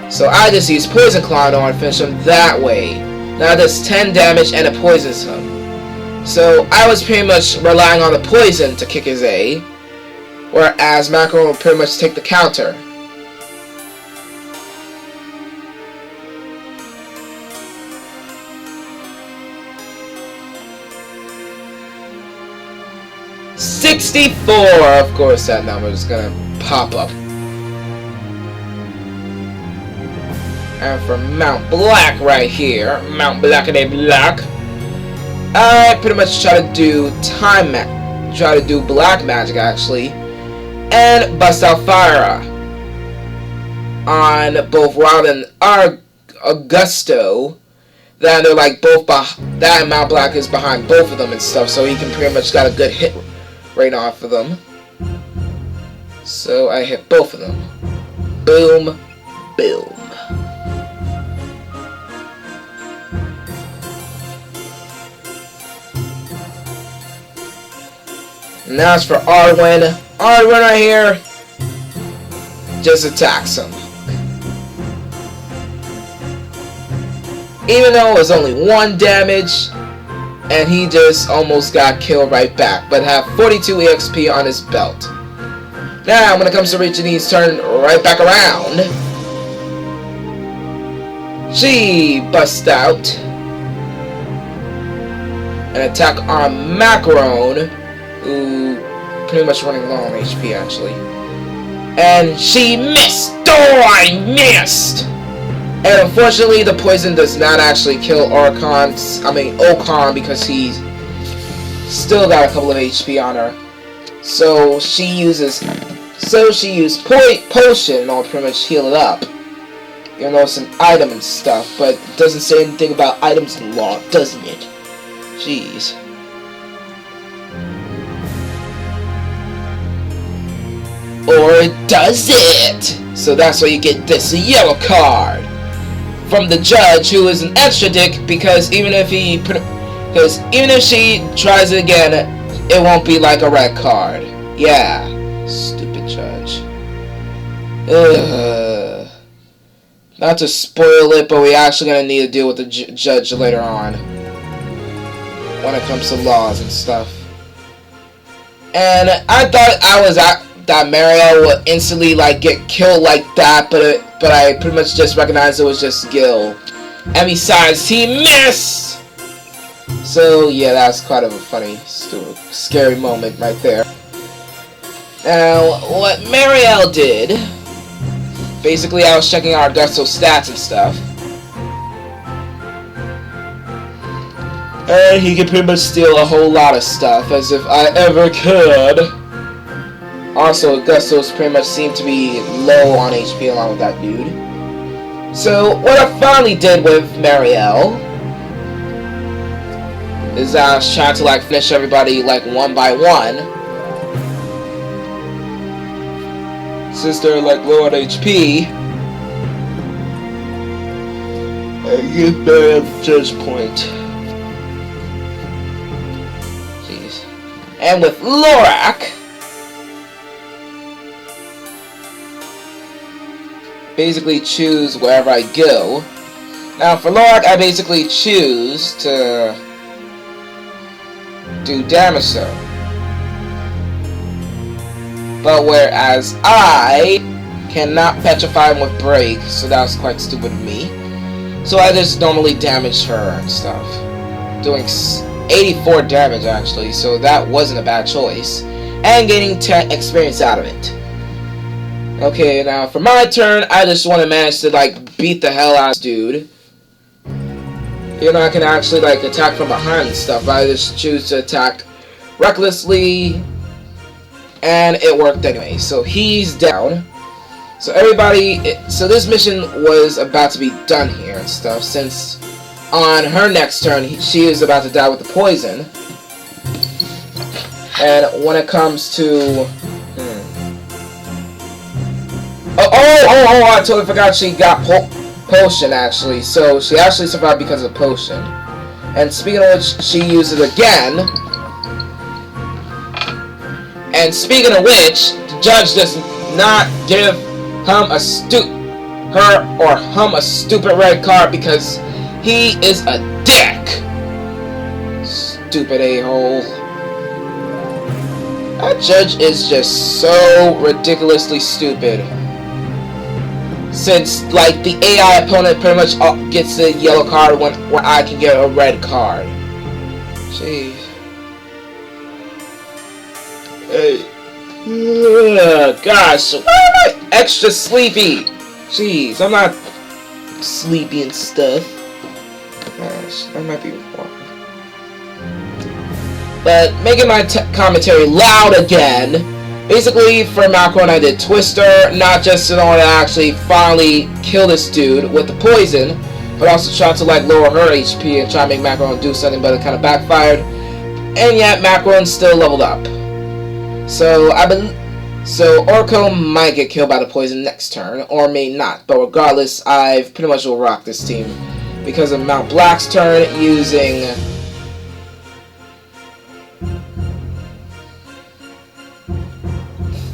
Speaker 1: So I just use Poison Claw on and finish him that way. Now that's 10 damage and it poisons him. So I was pretty much relying on the poison to kick his A, whereas Macaron will pretty much take the counter. $64! Of course that number is gonna pop up. And for Mount Black right here, Mount Blackity Black, I pretty much try to do black magic actually, and bust out fire on both Wild and Augusto. Then they're both that and Mount Black is behind both of them and stuff, so he can pretty much got a good hit right off of them. So I hit both of them. Boom, boom. And as for Arwen right here just attacks him. Even though it was only 1 damage, and he just almost got killed right back, but have 42 EXP on his belt. Now, when it comes to Regini's turn, right back around, she busts out and attack on Macaron, who pretty much running low on HP actually. And she missed! Oh, I missed! And unfortunately, the poison does not actually kill Ocon, because he's still got a couple of HP on her. So she used potion or pretty much heal it up. Even though it's an item and stuff, but it doesn't say anything about items in law, doesn't it? Jeez. Or does it? So that's why you get this yellow card from the judge, who is an extra dick, because even if she tries it again, it won't be like a red card. Yeah, stupid judge. Ugh. Not to spoil it, but we actually gonna need to deal with the judge later on when it comes to laws and stuff. And I thought that Mariel would instantly get killed like that, but I pretty much just recognized it was just Gil. And besides, he missed! So yeah, that's quite of a funny, scary moment right there. Now, what Mariel did, basically I was checking our Gusto stats and stuff, and he could pretty much steal a whole lot of stuff, as if I ever could. Also, Gustos pretty much seemed to be low on HP along with that dude. So, what I finally did with Mariel is I was trying to finish everybody one by one. Since they're low on HP, and get Mariel the judge point. Jeez. And with Lorak, basically choose wherever I go. Now for Lorak, I basically choose to do damage though. But whereas I cannot petrify him with break, so that was quite stupid of me. So I just normally damage her and stuff, doing 84 damage actually, so that wasn't a bad choice, and gaining 10 experience out of it. Okay, now for my turn, I just want to manage to beat the hell out of this dude. You know, I can actually attack from behind and stuff, but I just choose to attack recklessly, and it worked anyway. So he's down. So so this mission was about to be done here and stuff, since on her next turn, she is about to die with the poison. And when it comes to I totally forgot she got potion actually. So she actually survived because of potion. And speaking of which, she used it again. And speaking of which, the judge does not give him a stupid red card because he is a dick. Stupid a-hole. That judge is just so ridiculously stupid. Since the AI opponent pretty much gets a yellow card when I can get a red card. Jeez. Hey. Gosh, why am I extra sleepy? Jeez, I'm not sleepy and stuff. Gosh, I might be wrong. But making my commentary loud again. Basically, for Macaron, I did Twister, not just in order to actually finally kill this dude with the poison, but also try to lower her HP and try to make Macaron do something, but it kind of backfired. And yet, Macaron still leveled up. So Orko might get killed by the poison next turn, or may not. But regardless, I pretty much will rock this team because of Mount Black's turn using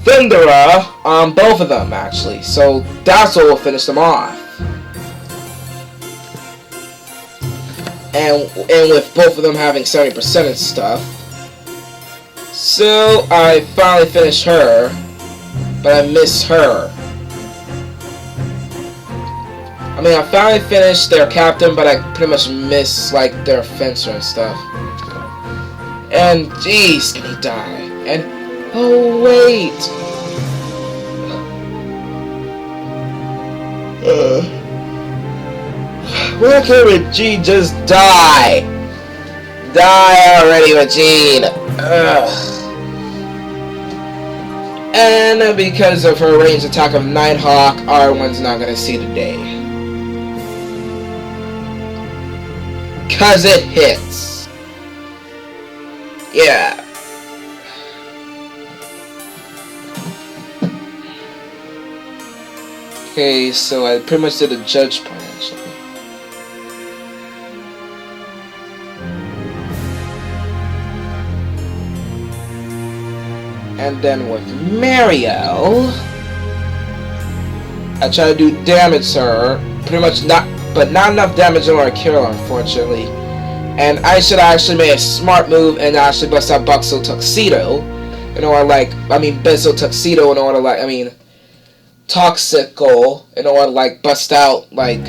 Speaker 1: Thundera on both of them, actually. So that's what will finish them off. And with both of them having 70% and stuff. So I finally finished her, but I missed her. I mean, I finally finished their captain, but I pretty much missed, like, their fencer and stuff. And, jeez, can he die? And, oh, wait! Why can't Regine just die? Die already, Regine! Ugh. And because of her ranged attack of Nighthawk, R1's not gonna see the day. Cause it hits. Yeah. Okay, so I pretty much did a judge point actually. And then with Mariel, I try to do damage to her. Pretty much but not enough damage in order to kill her, unfortunately. And I should actually make a smart move and actually bust out Buxo Tuxedo. In order, like, Benzo Tuxedo in order, like, Toxical in order to, like, bust out, like,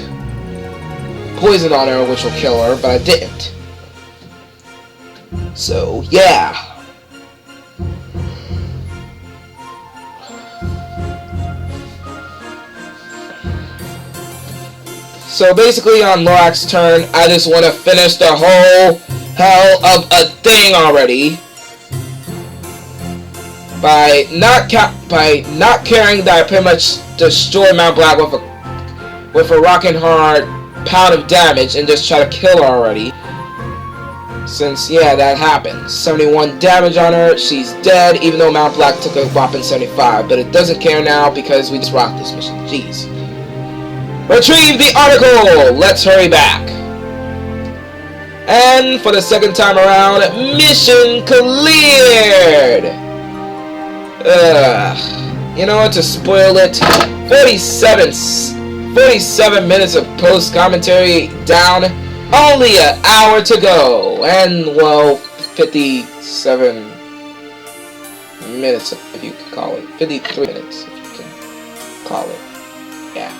Speaker 1: poison on her, which will kill her, but I didn't. So, yeah. So basically on Lorak's turn, I just want to finish the whole hell of a thing already. By not caring that I pretty much destroy Mount Black with a rockin' hard pound of damage and just try to kill her already. Since, yeah, that happened. 71 damage on her, she's dead, even though Mount Black took a whopping 75. But it doesn't care now because we just rocked this mission. Jeez. Retrieve the article! Let's hurry back. And for the second time around, mission cleared! You know what, to spoil it, 47 minutes of post-commentary down, only an hour to go, and, well, 57 minutes, if you can call it, 53 minutes, if you can call it, yeah.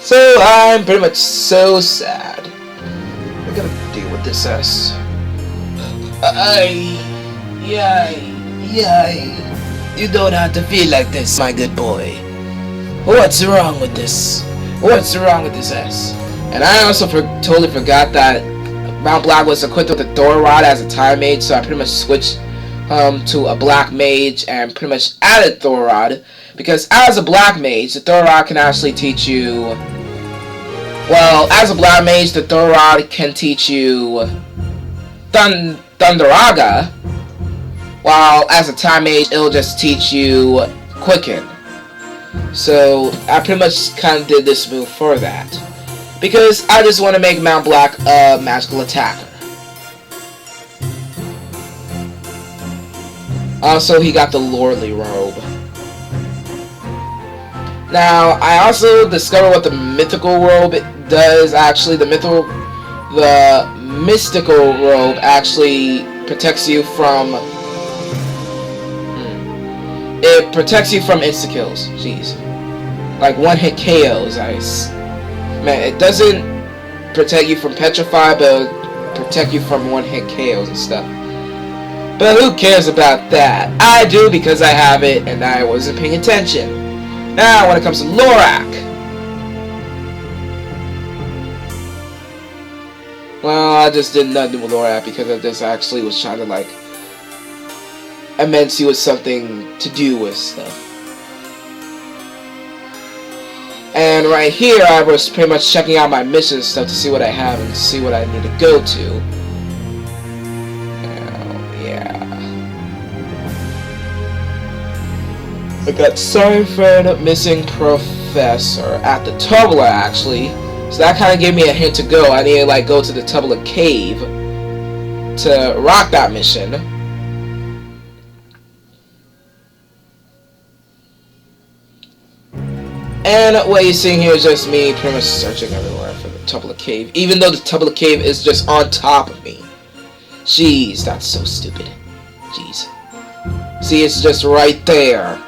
Speaker 1: So, I'm pretty much so sad. I gotta deal with this ass. You don't have to feel like this, my good boy. What's wrong with this? What's wrong with this ass? And I also totally forgot that Mount Black was equipped with a Thor Rod as a time mage, so I pretty much switched to a black mage and pretty much added Thor Rod. Because as a black mage, the Thor Rod can actually teach you... Well, as a black mage, the Thor Rod can teach you Thunderaga. While as a time mage, it'll just teach you Quicken. So I pretty much kind of did this move for that. Because I just want to make Mount Black a magical attacker. Also, he got the Lordly Robe. Now, I also discovered what the Mythical Robe does. Actually, the Mystical Robe actually protects you from... It protects you from insta-kills. Jeez. Like one-hit KOs. Man, it doesn't protect you from Petrify, but it'll protect you from one-hit KOs and stuff. But who cares about that? I do because I have it and I wasn't paying attention. Now, when it comes to Lorak. Well, I just did nothing with Lorak because I just actually was trying to, like... I meant see with something to do with stuff. And right here, I was pretty much checking out my mission stuff to see what I have and see what I need to go to. Yeah. I got sorry friend, missing professor at the Tumbler actually. So that kind of gave me a hint to go. I need to like go to the Tumbler cave to rock that mission. And what you're seeing here is just me pretty much searching everywhere for the top of the cave, even though the top of the cave is just on top of me. Jeez, that's so stupid. Jeez. See, it's just right there.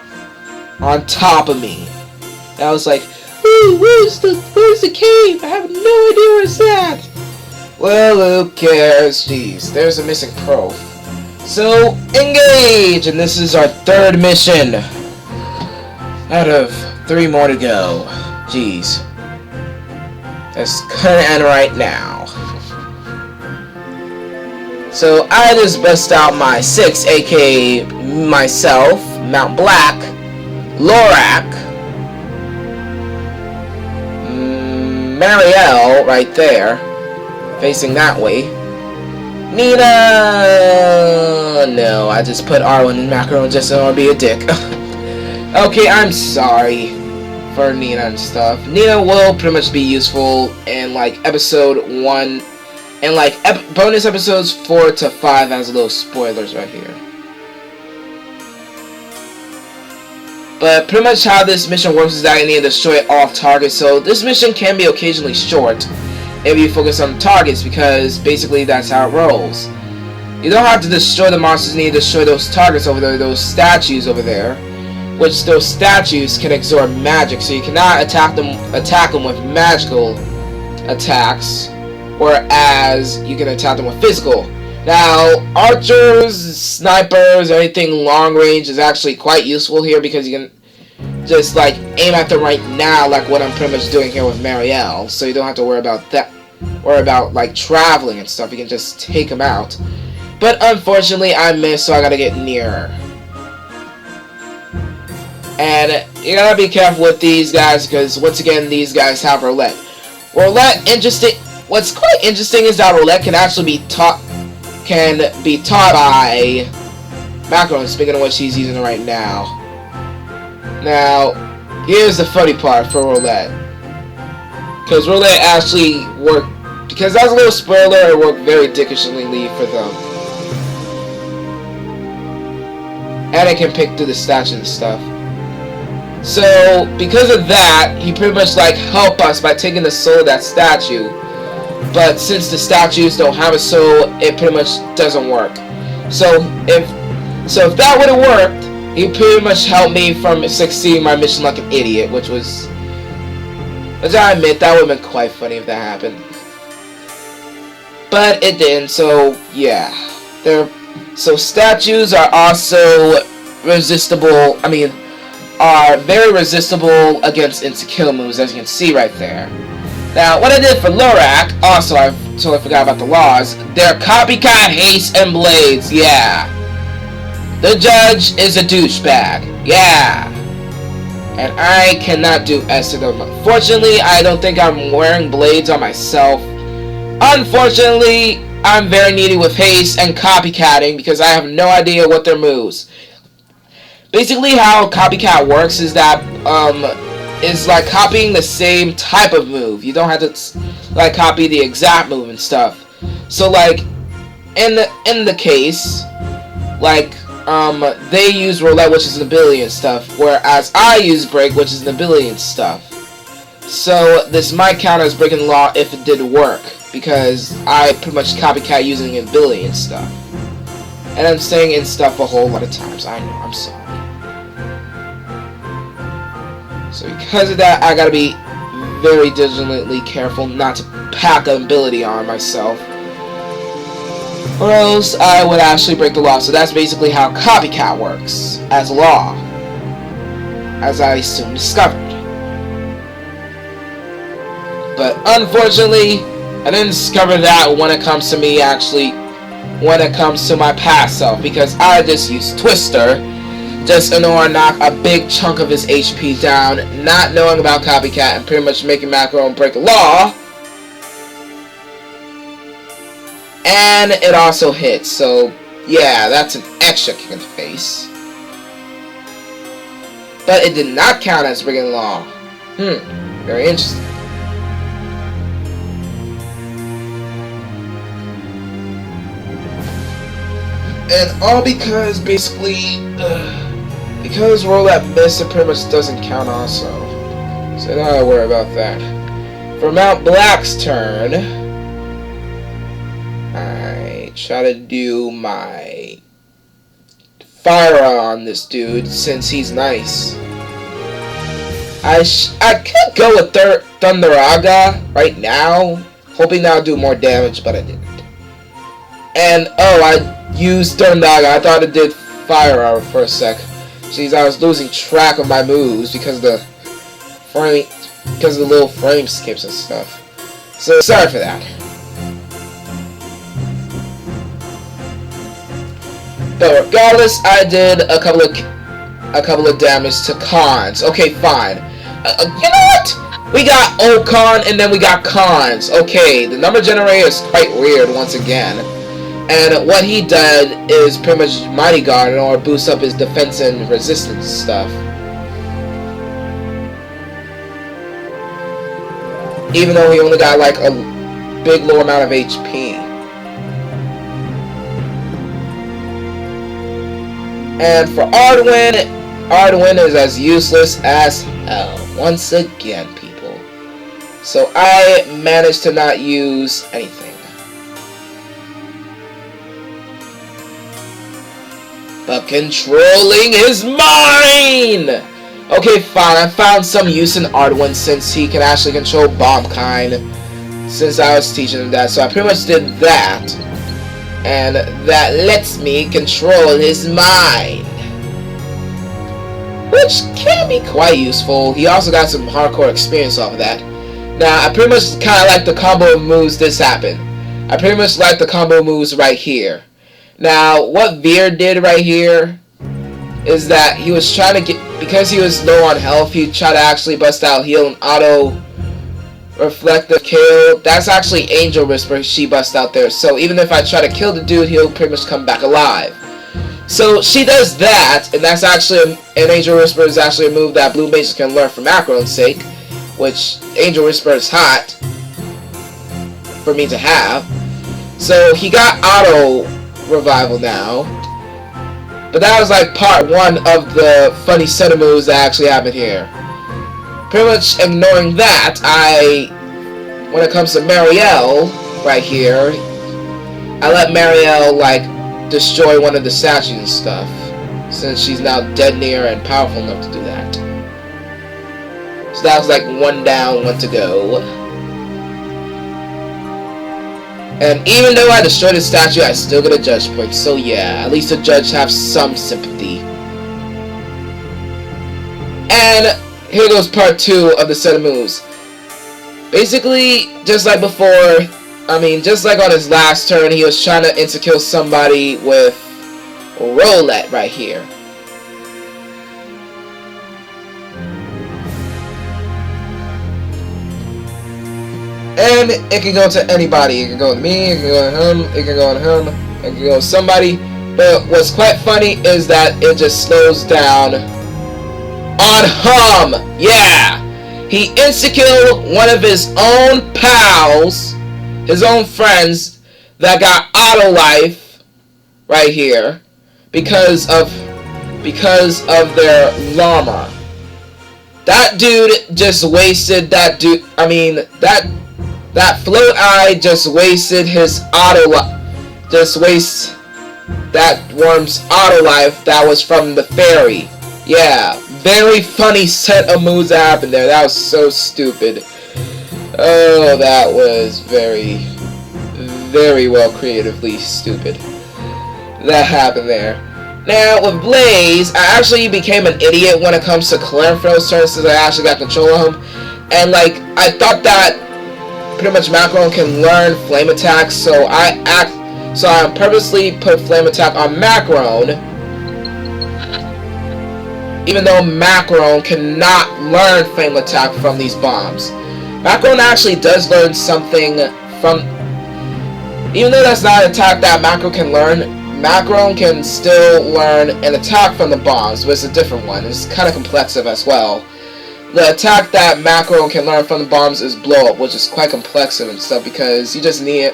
Speaker 1: On top of me. And I was like, ooh, where's the cave? I have no idea where it's at. Well, who cares? Jeez, there's a missing pro. So, engage! And this is our third mission. Out of 3 more to go. Jeez. That's gonna end right now. So I just bust out my 6, aka myself, Mount Black, Lorak, Marielle right there, facing that way. Nina! No, I just put R1 in macro just so I'll be a dick. Okay, I'm sorry for Nina and stuff. Nina will pretty much be useful in like episode 1 and like bonus episodes 4 to 5 as little spoilers right here. But pretty much how this mission works is that you need to destroy all targets. So this mission can be occasionally short if you focus on targets, because basically that's how it rolls. You don't have to destroy the monsters, you need to destroy those targets over there, those statues over there. Which those statues can absorb magic, so you cannot attack them with magical attacks, whereas you can attack them with physical. Now, archers, snipers, anything long range is actually quite useful here, because you can just like aim at them right now, like what I'm pretty much doing here with Marielle. So you don't have to worry about that, or about like traveling and stuff. You can just take them out. But unfortunately, I missed, so I gotta get nearer. And you gotta be careful with these guys, because once again, these guys have roulette. Roulette, interesting. What's quite interesting is that roulette can actually be taught by Macron. Speaking of which, he's using it right now. Now, here's the funny part for roulette, because roulette actually worked. Because that's a little spoiler, it worked very dickishly for them. And it can pick through the statues and stuff. So, because of that, he pretty much like helped us by taking the soul of that statue. But since the statues don't have a soul, it pretty much doesn't work. So if that would have worked, he pretty much helped me from succeeding my mission like an idiot, which I admit, that would have been quite funny if that happened. But it didn't, so yeah. So statues are also resistible, are very resistible against insta-kill moves, as you can see right there. Now, what I did for Lorak, also I totally forgot about the laws, they're copycat, haste, and blades, yeah. The judge is a douchebag, yeah. And I cannot do S to them. Fortunately, I don't think I'm wearing blades on myself. Unfortunately, I'm very needy with haste and copycatting because I have no idea what their moves. Basically, how copycat works is that is like copying the same type of move. You don't have to like copy the exact move and stuff. So like in the case, like they use roulette, which is an ability and stuff, whereas I use break, which is an ability and stuff. So this might count as breaking the law if it did work, because I pretty much copycat using an ability and stuff. And I'm saying in stuff a whole lot of times. I know, I'm sorry. So because of that, I gotta be very diligently careful not to pack an ability on myself, or else I would actually break the law. So that's basically how copycat works as law, as I soon discovered. But unfortunately, I didn't discover that when it comes to me when it comes to my past self, because I just used Twister just in order to knock a big chunk of his HP down, not knowing about copycat and pretty much making Macro break a law. And it also hits, so yeah, that's an extra kick in the face. But it did not count as breaking the law. Very interesting. And all because basically, because roulette miss, it pretty much doesn't count also. So don't have to worry about that. For Mount Black's turn, I try to do my fire on this dude since he's nice. I could go with Thunderaga right now, hoping that I'll do more damage, but I didn't. And oh, I used Thunderaga. I thought it did fire arrow for a sec. Jeez, I was losing track of my moves because of the little frame skips and stuff. So sorry for that. But regardless, I did a couple of damage to Cons. Okay, fine. You know what? We got Ocon and then we got Cons. Okay, the number generator is quite weird once again. And what he did is pretty much Mighty Guard in order to boost up his defense and resistance stuff. Even though he only got like a big low amount of HP. And for Arduin is as useless as hell. Once again, people. So I managed to not use anything. But controlling his mind! Okay, fine, I found some use in Arduin since he can actually control Bomb Kind. Since I was teaching him that, so I pretty much did that. And that lets me control his mind. Which can be quite useful. He also got some hardcore experience off of that. Now, I pretty much kind of like the combo moves this happened. I pretty much like the combo moves right here. Now, what Veer did right here is that he was trying to get, because he was low on health, he tried to actually bust out heal and auto reflective kill. That's actually Angel Whisper she bust out there. So even if I try to kill the dude, he'll pretty much come back alive. So she does that, and that's actually, an Angel Whisper is actually a move that Blue Mages can learn for Macron's sake, which Angel Whisper is hot for me to have. So he got auto revival now, but that was like part one of the funny set of moves that actually happened here. Pretty much ignoring that, when it comes to Marielle right here, I let Marielle like destroy one of the statues and stuff, since she's now dead near and powerful enough to do that. So that was like one down, one to go. And even though I destroyed the statue, I still get a judge point. So yeah, at least the judge have some sympathy. And here goes part two of the set of moves. Basically, just like before, just like on his last turn, he was trying to insta-kill somebody with Roulette right here. And it can go to anybody. It can go to me, it can go to him, it can go to him, it can go to somebody. But what's quite funny is that it just slows down on him. Yeah! He insta-killed one of his own pals, his own friends, that got auto life right here because of their llama. That dude just wasted that dude. That float eye just wasted his auto life. Just waste that worm's auto life that was from the fairy. Yeah, very funny set of moves that happened there. That was so stupid. Oh, that was very, very well creatively stupid. That happened there. Now, with Blaze, I actually became an idiot when it comes to Clarenfell's turn since I actually got control of him. And, I thought that pretty much Macron can learn Flame Attack, so I purposely put Flame Attack on Macron, even though Macron cannot learn Flame Attack from these bombs. Macron actually does learn something from, even though that's not an attack that Macron can learn, Macron can still learn an attack from the bombs, but it's a different one. It's kind of complexive as well. The attack that Macron can learn from the bombs is blow up, which is quite complexive and stuff because you just need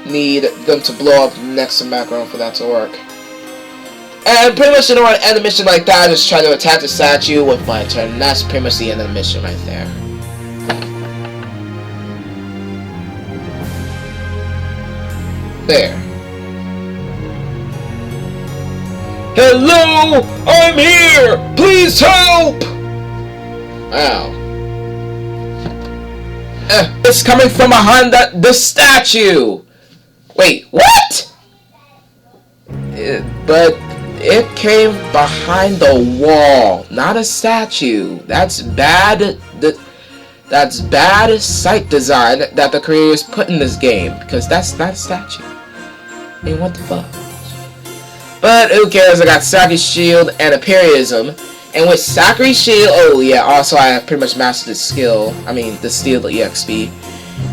Speaker 1: them to blow up next to Macron for that to work. And pretty much in order to end the mission like that, I just try to attack the statue with my turn. And that's pretty much the end of the mission right there. There. Hello! I'm here! Please help! Wow. It's coming from behind the statue! Wait, what? But it came behind the wall, not a statue. That's bad. That's bad site design that the creators put in this game, because that's not a statue. I mean, what the fuck? But who cares? I got Sakuri's Shield and Imperialism. And with Sakuri's Shield, oh yeah, also I pretty much mastered the skill. I mean, the Steel EXP.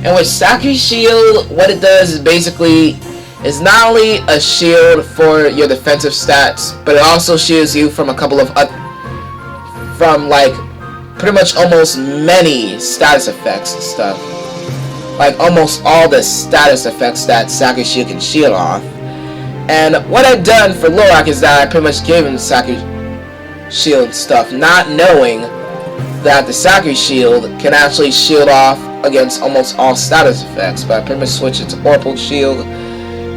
Speaker 1: And with Sakuri's Shield, what it does is basically is not only a shield for your defensive stats, but it also shields you from a couple of from like pretty much almost many status effects and stuff. Like almost all the status effects that Sakuri's Shield can shield off. And what I've done for Lorak is that I pretty much gave him Sakuri's Shield stuff, not knowing that the Sakuri's Shield can actually shield off against almost all status effects. But I pretty much switched it to Oracle Shield,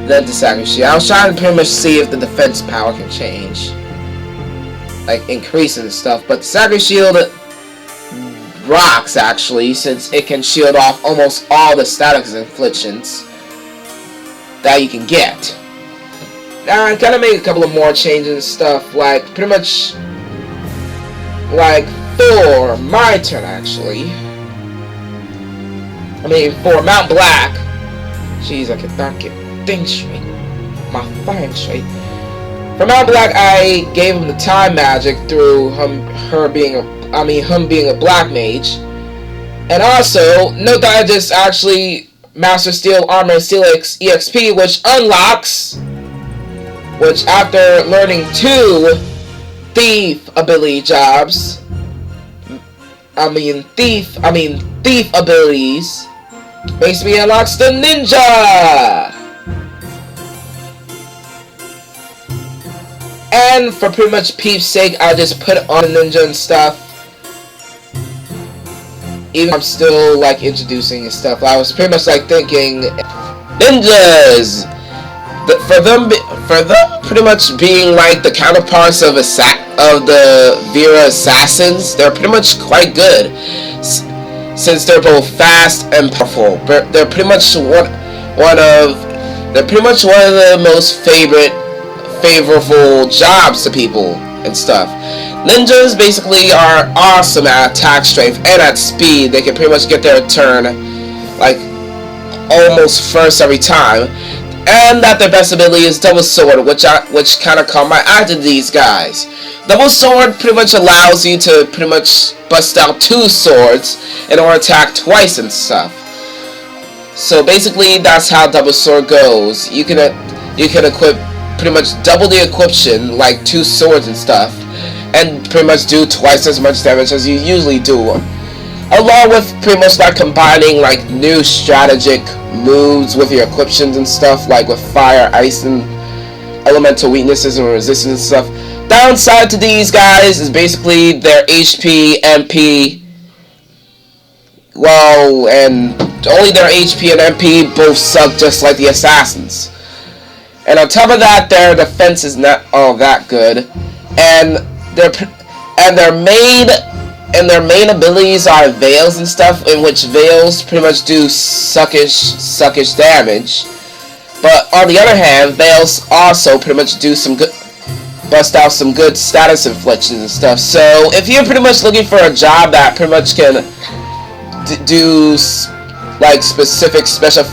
Speaker 1: then to Sakuri's Shield. I was trying to pretty much see if the defense power can change, like increase and stuff. But the Sakuri's Shield rocks actually, since it can shield off almost all the status inflictions that you can get. Now I gotta make a couple of more changes and stuff, like pretty much like for my turn actually. I mean for Mount Black. Jeez, I cannot get things straight. My fine straight. For Mount Black, I gave him the time magic through him being a black mage. And also, note that I just actually master Steel Armor and Steel EXP, which unlocks, which after learning 2 thief ability jobs, thief abilities, makes me unlocks the ninja. And for pretty much peep's sake, I just put on the ninja and stuff. Even I'm still like introducing and stuff. I was pretty much like thinking ninjas. For them pretty much being like the counterparts of the Vera assassins, they're pretty much quite good, since they're both fast and powerful. But they're pretty much one of the most favorable jobs to people and stuff. Ninjas basically are awesome at attack strength and at speed. They can pretty much get their turn like almost first every time. And that their best ability is Double Sword, which kind of caught my eye to these guys. Double Sword pretty much allows you to pretty much bust out 2 swords in order to attack twice and stuff. So basically, that's how Double Sword goes. You can equip pretty much double the equiption, like 2 swords and stuff, and pretty much do twice as much damage as you usually do. Along with pretty much like combining like new strategic moves with your equiptions and stuff, like with fire, ice, and elemental weaknesses and resistance and stuff. Downside to these guys is basically their HP, MP, well, and only their HP and MP both suck just like the assassins. And on top of that, their defense is not all that good, and their main abilities are veils and stuff, in which veils pretty much do suckish damage. But on the other hand, veils also pretty much do bust out some good status inflictions and stuff. So if you're pretty much looking for a job that pretty much can do like specific special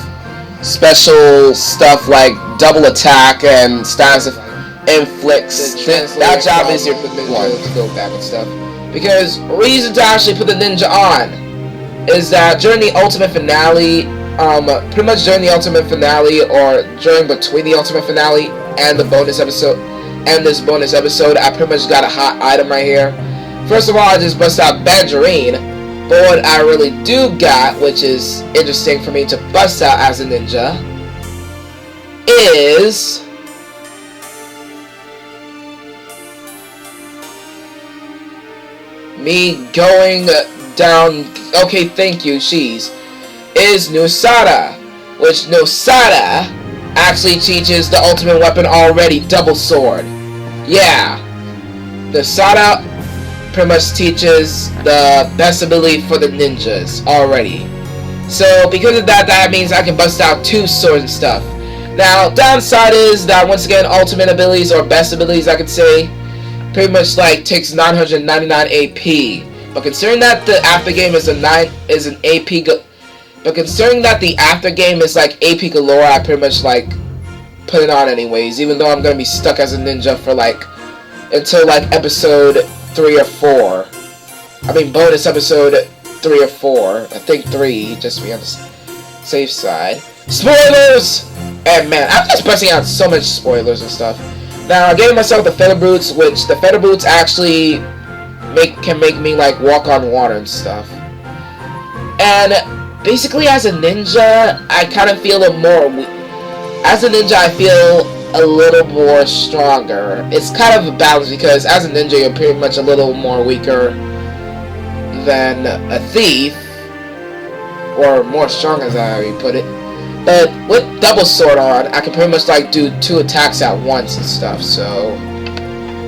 Speaker 1: stuff like double attack and status inflicts, that job is your one to go back and stuff. Because reason to actually put the ninja on is that during the ultimate finale, pretty much during the ultimate finale, or during between the ultimate finale and the bonus episode, and this bonus episode, I pretty much got a hot item right here. First of all, I just bust out Banjarine, but what I really do got, which is interesting for me to bust out as a ninja, is me going down. Okay, thank you, cheese. Is Nusada, which Nusada actually teaches the ultimate weapon already, double sword. Yeah, Nusada pretty much teaches the best ability for the ninjas already. So because of that, that means I can bust out 2 swords and stuff. Now, downside is that once again, ultimate abilities or best abilities, I could say, pretty much like takes 999 AP. But considering that the Aftergame is an AP, but considering that the Aftergame is like AP galore, I pretty much like put it on anyways. Even though I'm gonna be stuck as a ninja for like until like episode 3 or 4. I mean bonus episode 3 or 4. I think 3, just to be on the safe side. Spoilers! And man, I'm just busting out so much spoilers and stuff. Now I gave myself the feather boots, which the feather boots actually can make me like walk on water and stuff. And basically, as a ninja, I kind of feel as a ninja, I feel a little more stronger. It's kind of a balance because as a ninja, you're pretty much a little more weaker than a thief, or more strong, as I already put it. But with double sword on, I can pretty much like do 2 attacks at once and stuff. So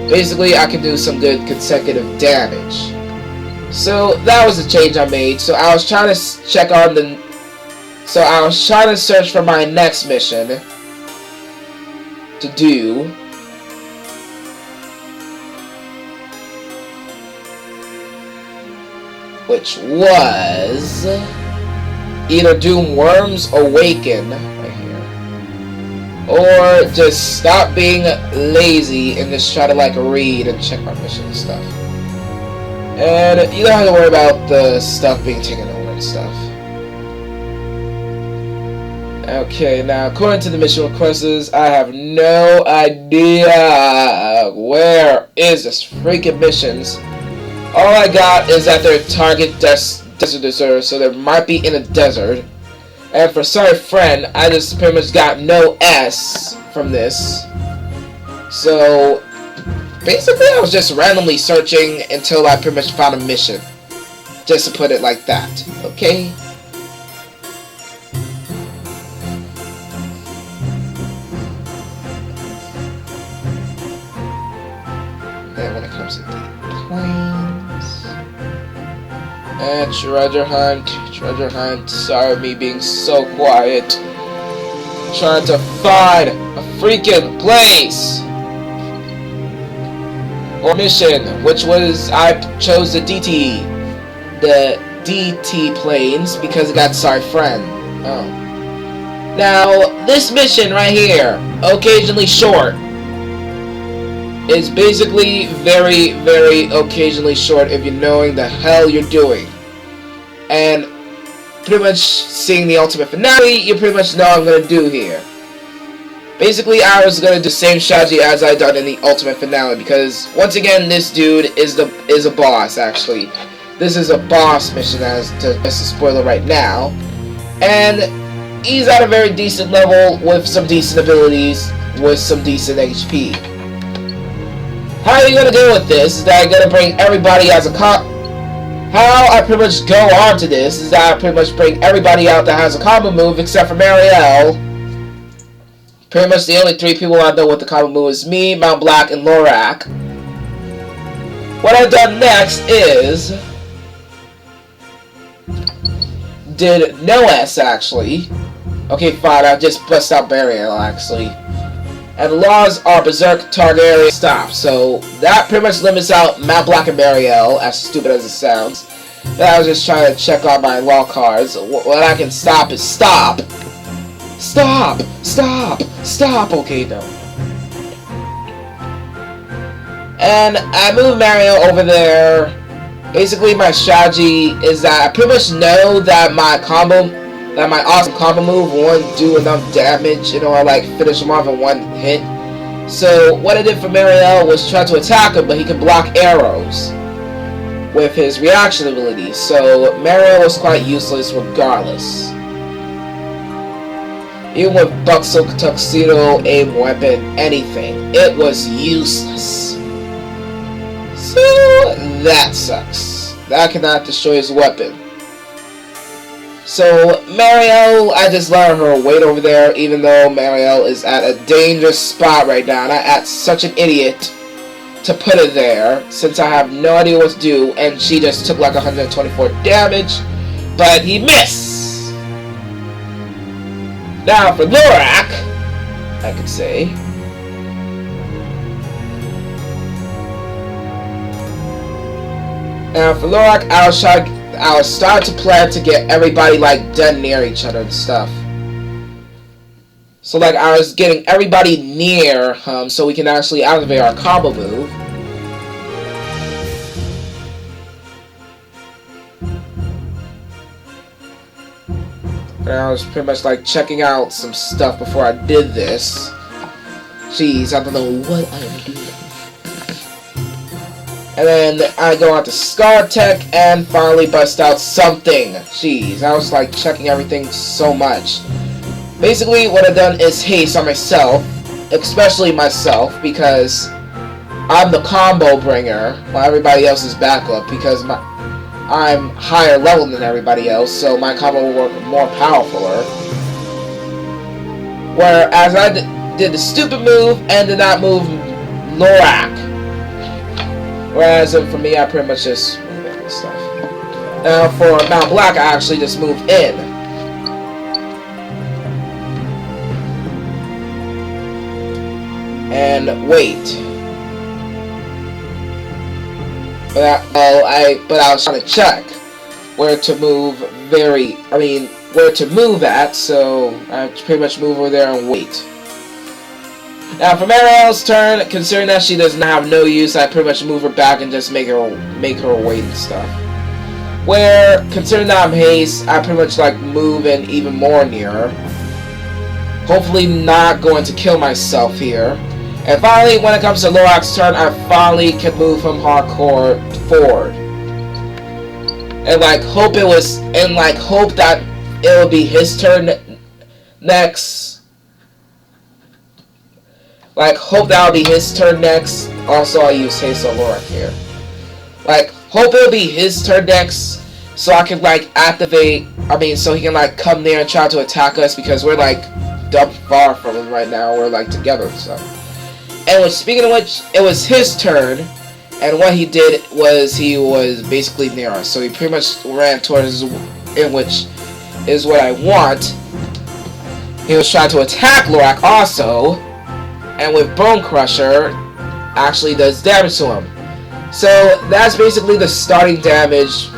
Speaker 1: basically, I can do some good consecutive damage. So that was the change I made. So I was trying to check on the. So I was trying to search for my next mission to do. Which was either Doom Worms Awaken right here, or just stop being lazy and just try to like read and check my mission and stuff. And you don't have to worry about the stuff being taken over and stuff. Okay, now according to the mission requests, I have no idea where is this freaking missions. All I got is that their target desert deserter, so they might be in a desert. And for sorry friend, I just pretty much got no S from this. So basically, I was just randomly searching until I pretty much found a mission. Just to put it like that, okay? Then when it comes to the planes... treasure hunt. Sorry, me being so quiet. Trying to find a freaking place! Or mission, which was, I chose the DT planes because it got sorry friend. Oh. Now, this mission right here, occasionally short, is basically very, very occasionally short if you're knowing the hell you're doing. And pretty much seeing the ultimate finale, you pretty much know what I'm going to do here. Basically, I was going to do the same strategy as I done in the ultimate finale, because once again, this dude is a boss, actually. This is a boss mission, just a spoiler right now. And he's at a very decent level with some decent abilities, with some decent HP. How are you going to go with this? Is that I'm going to bring everybody as a How I pretty much go on to this is that I pretty much bring everybody out that has a combo move except for Marielle. Pretty much the only 3 people I know with the combo move is me, Mount Black, and Lorak. What I've done next is... did no S, actually. Okay, fine, I just bust out Marielle, actually. And the laws are Berserk, target area, stop. So that pretty much limits out Mount Black and Marielle, as stupid as it sounds. Then I was just trying to check on my law cards. What I can stop is stop. Stop! Stop! Stop! Okay, no. And I moved Mario over there. Basically, my strategy is that I pretty much know that my awesome combo move won't do enough damage, you know, I like finish him off in 1 hit. So what I did for Marielle was try to attack him, but he could block arrows with his reaction ability. So Marielle was quite useless regardless. Even with Buxel, Tuxedo, aim weapon, anything, it was useless. So that sucks. That cannot destroy his weapon. So, Mariel, I just let her wait over there, even though Mariel is at a dangerous spot right now. And I act such an idiot to put it there, since I have no idea what to do, and she just took like 124 damage, but he missed. Now, for Lorak, I could say, I was starting to plan to get everybody like dead near each other and stuff. So like I was getting everybody near him so we can actually activate our combo move. And I was pretty much like checking out some stuff before I did this. Jeez, I don't know what I'm doing. And then I go out to Scar Tech and finally bust out something. Jeez, I was like checking everything so much. Basically, what I've done is haste on myself, especially myself, because I'm the combo bringer while everybody else is backup, because I'm higher level than everybody else, so my combo will work more powerfuler. Whereas I did the stupid move and did not move Lorak. Whereas for me, I pretty much just move in and stuff. Now for Mount Black, I actually just move in. And wait. But I was trying to check where to move where to move at, so I pretty much move over there and wait. Now for Mariel's turn, considering that she does not have no use, I pretty much move her back and just make her wait and stuff. Where, considering that I'm haste, I pretty much like move in even more near her. Hopefully not going to kill myself here. And finally, when it comes to Lorak's turn, I finally can move him hardcore forward. And hope that it will be his turn next. Hope that'll be his turn next. Also, I use haste on Lorak here. Hope it'll be his turn next, so I can activate. So he can come there and try to attack us, because we're dumb far from him right now. We're together and stuff. And speaking of which, it was his turn, and what he did was he was basically near us, so he pretty much ran towards in which is what I want. He was trying to attack Lorak also, and with Bone Crusher actually does damage to him. So that's basically the starting damage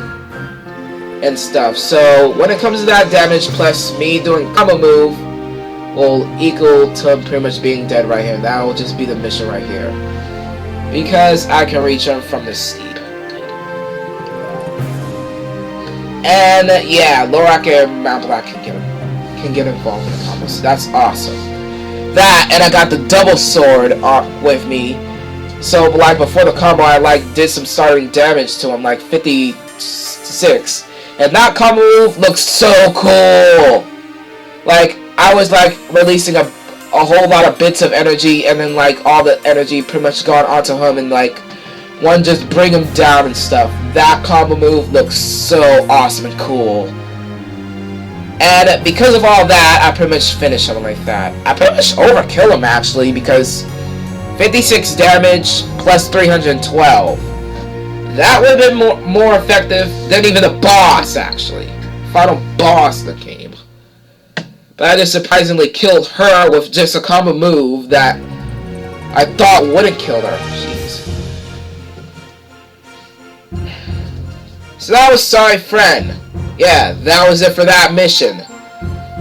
Speaker 1: and stuff. So when it comes to that damage plus me doing combo move will equal to pretty much being dead right here. That will just be the mission right here, because I can reach him from the steep. And yeah, Lorak and Mount Black can get involved in the combo, so that's awesome. That, and I got the double sword with me, so before the combo I did some starting damage to him, 56, and that combo move looks so cool. I was releasing a whole lot of bits of energy, and then all the energy pretty much gone onto him, and one just bring him down and stuff. That combo move looks so awesome and cool. And because of all that, I pretty much finish him like that. I pretty much overkill him actually, because 56 damage plus 312. That would have been more effective than even the boss actually. Final boss of the game. But I just surprisingly killed her with just a combo move that I thought wouldn't kill her. Jeez. So that was Sorry Friend. Yeah, that was it for that mission.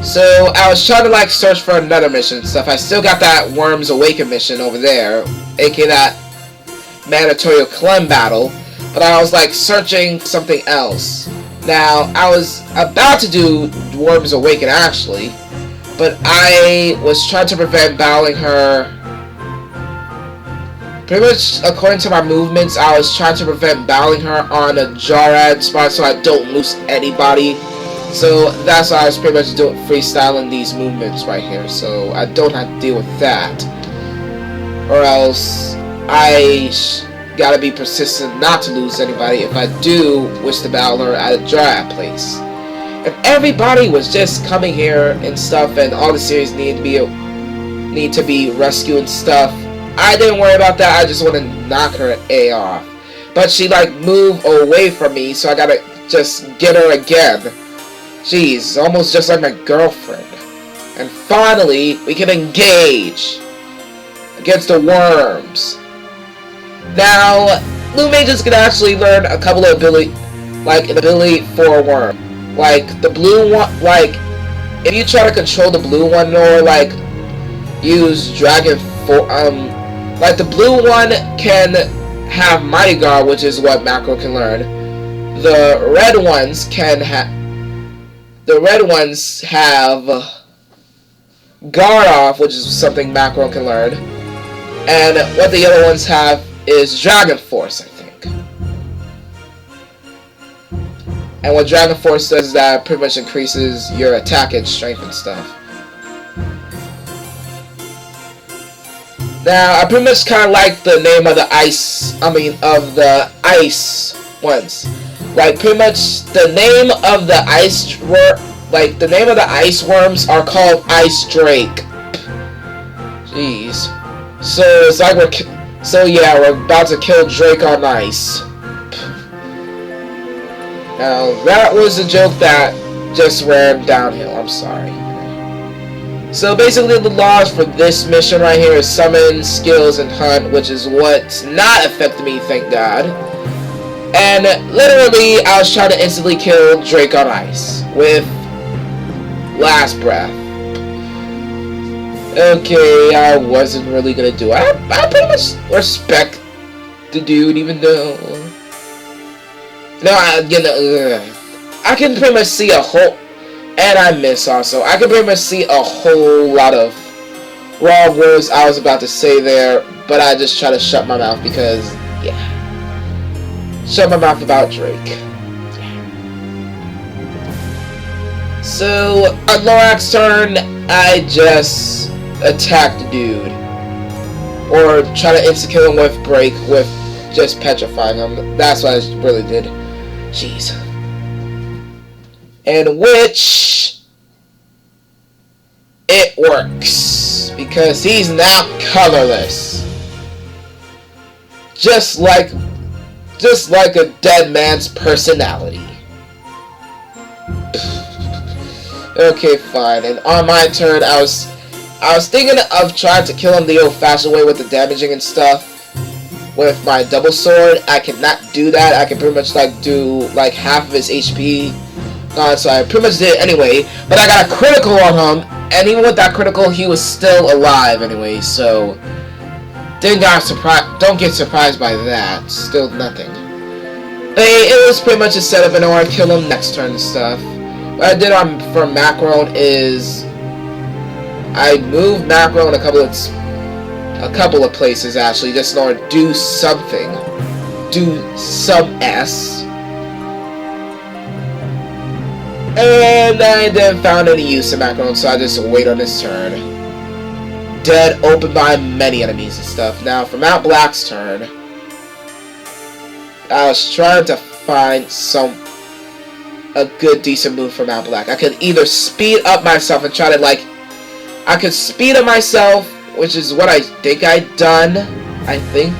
Speaker 1: So I was trying to search for another mission and stuff. I still got that Worms Awaken mission over there, aka that mandatory clem battle. But I was searching something else. Now I was about to do Worms Awaken actually, but I was trying to prevent battling her. Pretty much according to my movements, I was trying to prevent battling her on a Jarad spot so I don't lose anybody. So that's why I was pretty much doing freestyling these movements right here, so I don't have to deal with that. Or else gotta be persistent not to lose anybody if I do wish to battle her at a dryad place. If everybody was just coming here and stuff, and all the series need to be rescued and stuff, I didn't worry about that. I just want to knock her A off. But she like moved away from me, so I gotta just get her again. Jeez, almost just like my girlfriend. And finally, we can engage against the worms. Now, blue mages can actually learn a couple of ability for a worm. Like the blue one, like if you try to control the blue one or like use dragon for like the blue one can have Mighty Guard, which is what Macro can learn. The red ones have Guard Off, which is something Macro can learn. And what the other ones have is Dragon Force, I think. And what Dragon Force does is that pretty much increases your attack and strength and stuff. Now, I pretty much kind of like the name of the ice ones. Like, pretty much the name of the ice worms are called Ice Drake. Jeez. So, it's like we're about to kill Drake on ice. Now, that was a joke that just ran downhill. I'm sorry. So basically the laws for this mission right here is summon, skills, and hunt, which is what's not affecting me, thank God. And literally I was trying to instantly kill Drake on ice with last breath. Okay, I wasn't really gonna do it. I pretty much respect the dude, even though I can pretty much see a whole. And I miss also. I can pretty much see a whole lot of wrong words I was about to say there, but I just try to shut my mouth because, yeah. Shut my mouth about Drake. Yeah. So, on Lorak's turn, I just attack the dude. Or try to insta-kill him with Break, with just petrifying him. That's what I really did. Jeez. In which it works because he's now colorless, just like a dead man's personality. Okay, fine. And on my turn, I was thinking of trying to kill him the old-fashioned way with the damaging and stuff with my double sword. I cannot do that. I can pretty much like do like half of his HP. So I pretty much did it anyway, but I got a critical on him, and even with that critical, he was still alive anyway, so don't get surprised by that. Still nothing. But it was pretty much a setup, and I want to kill him next turn and stuff. What I did for Macron is I moved Macron a couple of places actually, just in order to do something, do some S. And I didn't found any use of Macron, so I just wait on his turn. Dead, open by many enemies and stuff. Now, for Mount Black's turn, I was trying to find a good, decent move for Mount Black. I could either speed up myself and try to, like, I could speed up myself, which is what I think I'd done, I think.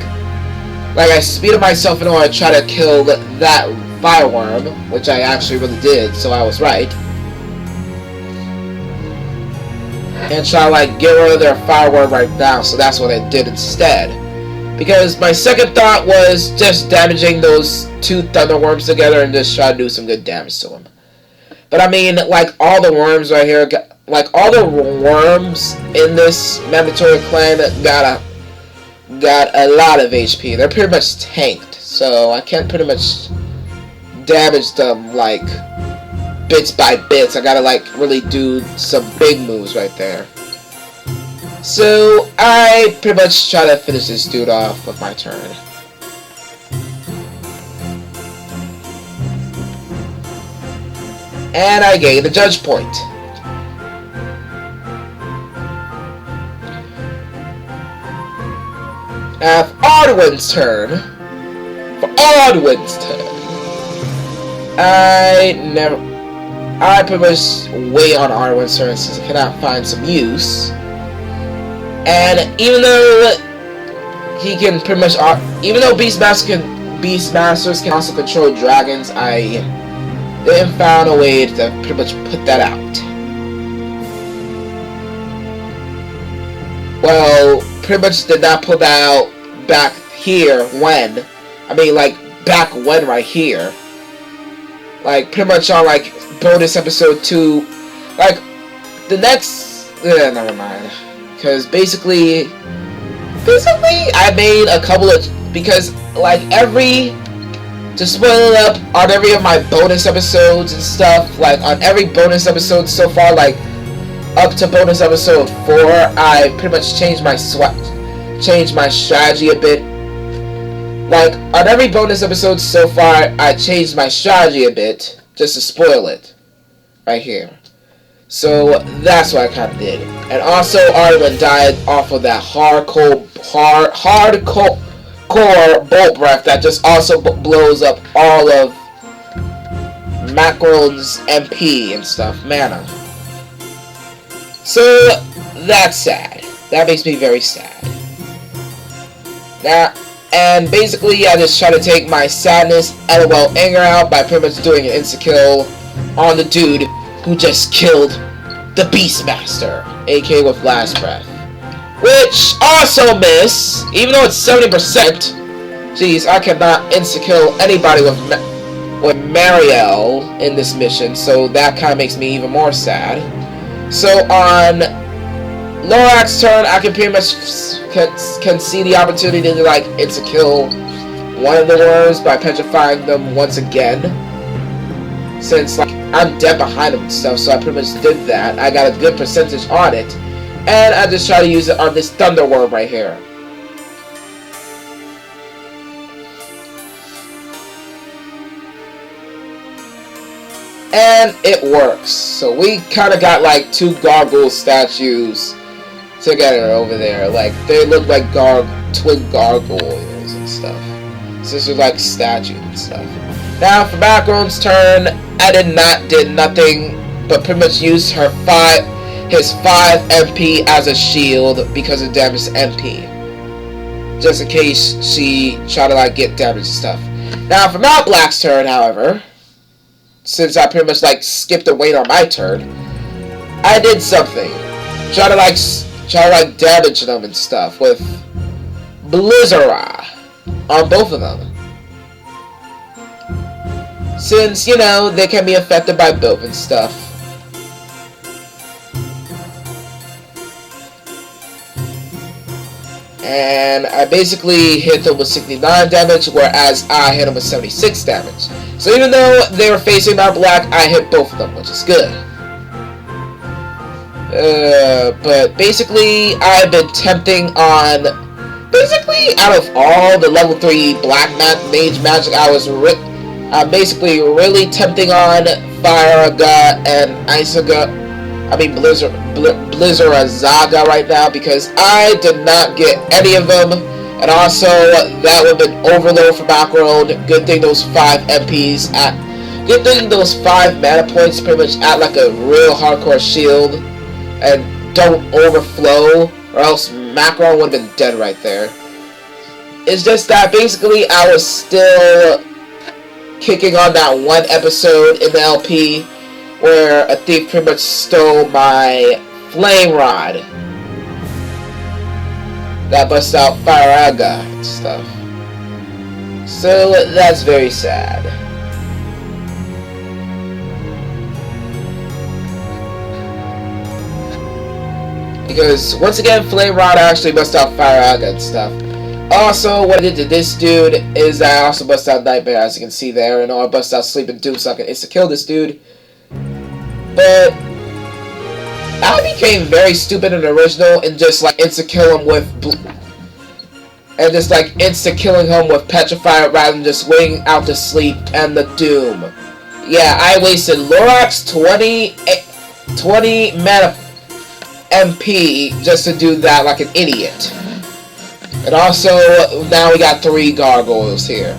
Speaker 1: Like, I speed up myself in order to try to kill that fireworm, which I actually really did, so I was right. And try to like get rid of their fireworm right now, so that's what I did instead. Because my second thought was just damaging those two thunder worms together and just try to do some good damage to them. But I mean, like all the worms right here, like all the worms in this mandatory clan got a lot of HP. They're pretty much tanked, so I can't pretty much damage them like bits by bits. I gotta like really do some big moves right there. So I pretty much try to finish this dude off with my turn. And I gain the judge point. Now, Arwen's turn. Arwen's turn. I pretty much wait on Arwen's turn since I cannot find some use. And even though he can pretty much, even though Beastmasters can also control dragons, I then found a way to pretty much put that out. Well, pretty much did not put that out back here when, back when right here. Like, pretty much on, like, bonus episode 2, like, the next, never mind. Because basically, I made a couple of, because, like, to spoil it up, on every of my bonus episodes and stuff, like, on every bonus episode so far, like, up to bonus episode 4, I pretty much changed my strategy a bit. Like, on every bonus episode so far, I changed my strategy a bit, just to spoil it. Right here. So, that's what I kind of did. And also, Arwen died off of that hardcore bolt breath that just also blows up all of Macron's MP and stuff, mana. So, that's sad. That makes me very sad. Now, and basically, I just try to take my sadness, LOL, anger out by pretty much doing an insta-kill on the dude who just killed the Beastmaster, aka with Last Breath. Which also miss, even though it's 70%. Jeez, I cannot insta-kill anybody with Mariel in this mission, so that kind of makes me even more sad. So on Lorak's turn, I can pretty much can see the opportunity to like insta-kill one of the worms by petrifying them once again. Since like I'm dead behind them and stuff, so I pretty much did that. I got a good percentage on it, and I just try to use it on this thunder worm right here. And it works. So we kind of got like 2 gargoyle statues together over there. Like they look like twin gargoyles and stuff. So this is like statues and stuff. Now for Macron's turn, I did nothing but pretty much use his 5 MP as a shield because it damaged MP. Just in case she tried to like get damaged and stuff. Now for Mount Black's turn, however, since I pretty much like skipped a wait on my turn, I did something. Try to damage them and stuff with Blizzara on both of them. Since, you know, they can be affected by both and stuff. And I basically hit them with 69 damage, whereas I hit them with 76 damage. So even though they were facing Mount Black, I hit both of them, which is good. But basically, I've been tempting on... Basically, out of all the level 3 Black Mage Magic, I'm basically really tempting on Firaga and Blizzarazaga right now because I did not get any of them, and also that would have been overload for Macron. Good thing those 5 MPs good thing those 5 mana points pretty much act like a real hardcore shield and don't overflow, or else Macron would have been dead right there. It's just that basically I was still kicking on that one episode in the LP where a thief pretty much stole my flame rod that busts out Firaga and stuff. So that's very sad. Because once again, flame rod actually busts out Firaga and stuff. Also, what I did to this dude is I also bust out Nightmare, as you can see there, and I bust out Sleeping Doom so I can insta-kill this dude. But I became very stupid in the original and just like insta-killing him with Petrify rather than just waiting out the sleep and the Doom. Yeah, I wasted Lorak's 20 mana MP just to do that like an idiot. And also, now we got 3 gargoyles here.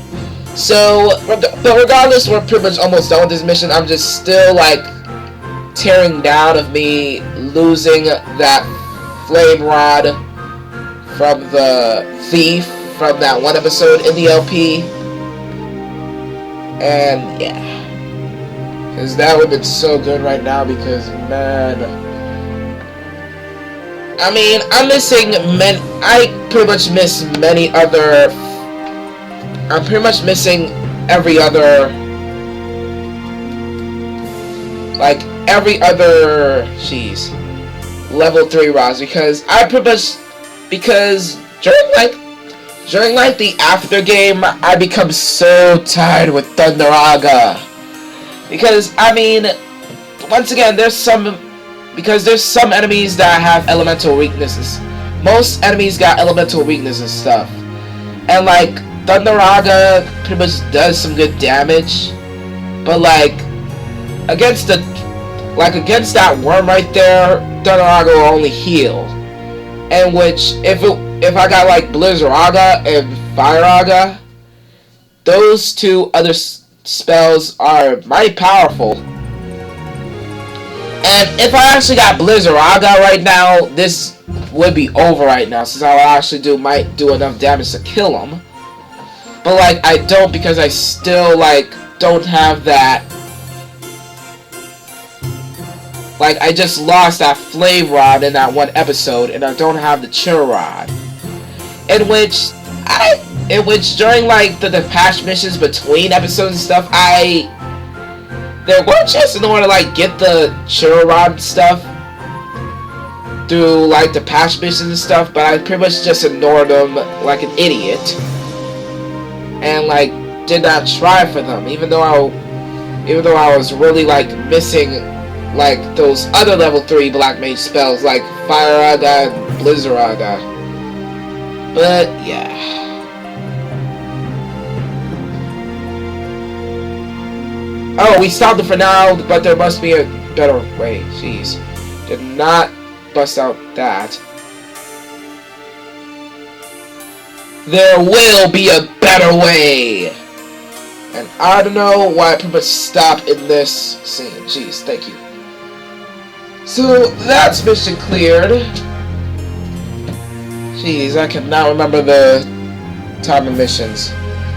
Speaker 1: So, but regardless, we're pretty much almost done with this mission. I'm just still like tearing down of me losing that flame rod from the thief from that one episode in the LP. And yeah, because that would have been so good right now, because man, I mean, I pretty much miss many other, I'm pretty much missing every other, like every other, jeez, level 3 rods, because during the after game, I become so tired with Thunderaga. Because, I mean, once again, there's some enemies that have elemental weaknesses. Most enemies got elemental weaknesses and stuff. And, like, Thunderaga pretty much does some good damage. But, like, against that worm right there, Thunderaga will only heal. And which, if I got like Blizzaraga and Fireaga, those two other spells are mighty powerful. And if I actually got Blizzaraga right now, this would be over right now, since I actually might do enough damage to kill him. But like I don't, because I still like don't have that. Like I just lost that flame rod in that one episode, and I don't have the chill rod. In which during like the patch missions between episodes and stuff, there were chances in order to like get the chill rod stuff through like the patch missions and stuff, but I pretty much just ignored them like an idiot, and like did not try for them, even though I was really like missing like those other level 3 black mage spells like Fireaga and Blizzaraga. But yeah. Oh, we stopped it for now, but there must be a better way. Jeez. Did not bust out that. There will be a better way! And I don't know why I pretty much stopped in this scene. Jeez, thank you. So, that's mission cleared. Jeez, I cannot remember the time of missions.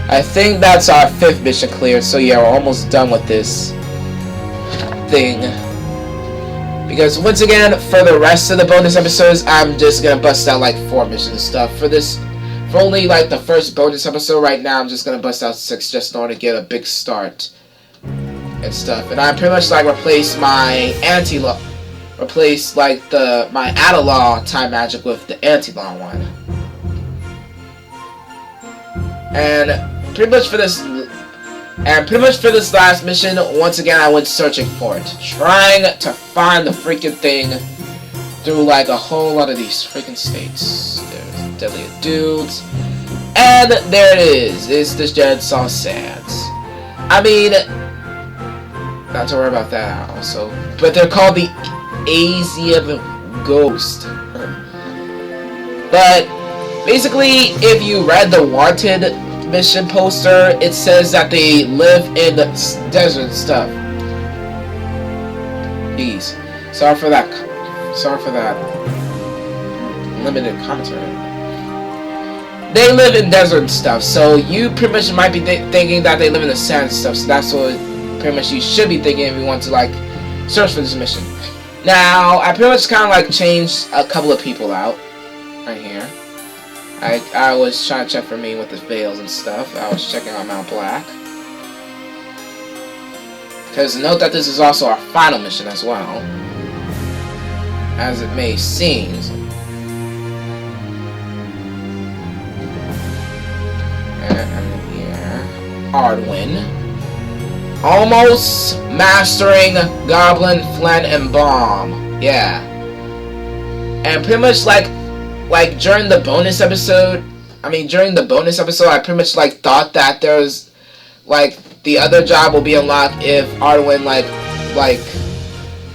Speaker 1: I think that's our 5th mission cleared, so yeah, we're almost done with this thing. Because once again, for the rest of the bonus episodes, I'm just gonna bust out like 4 missions and stuff. For only like the first bonus episode right now, I'm just gonna bust out 6 just in order to get a big start and stuff. And I pretty much like replace my my Adalaw time magic with the anti-law one. And pretty much for this last mission, once again I went searching for it, trying to find the freaking thing through like a whole lot of these freaking states. There's deadly dudes, and there it is. It's the Dead Saw Sands. I mean, not to worry about that also, but they're called the Asian Ghost. But basically, if you read the Wanted mission poster, it says that they live in the desert stuff. Jeez. Sorry for that limited commentary. They live in desert stuff, so you pretty much might be thinking that they live in the sand stuff, so that's what pretty much you should be thinking if you want to like search for this mission. Now, I pretty much kind of like changed a couple of people out right here. I was trying to check for me with the veils and stuff. I was checking on Mount Black. Because note that this is also our final mission as well, as it may seem. And here, Hardwin. Almost mastering Goblin, Flint, and Bomb. Yeah. And pretty much like during the bonus episode, I pretty much like thought that there was like the other job will be unlocked if Arwen like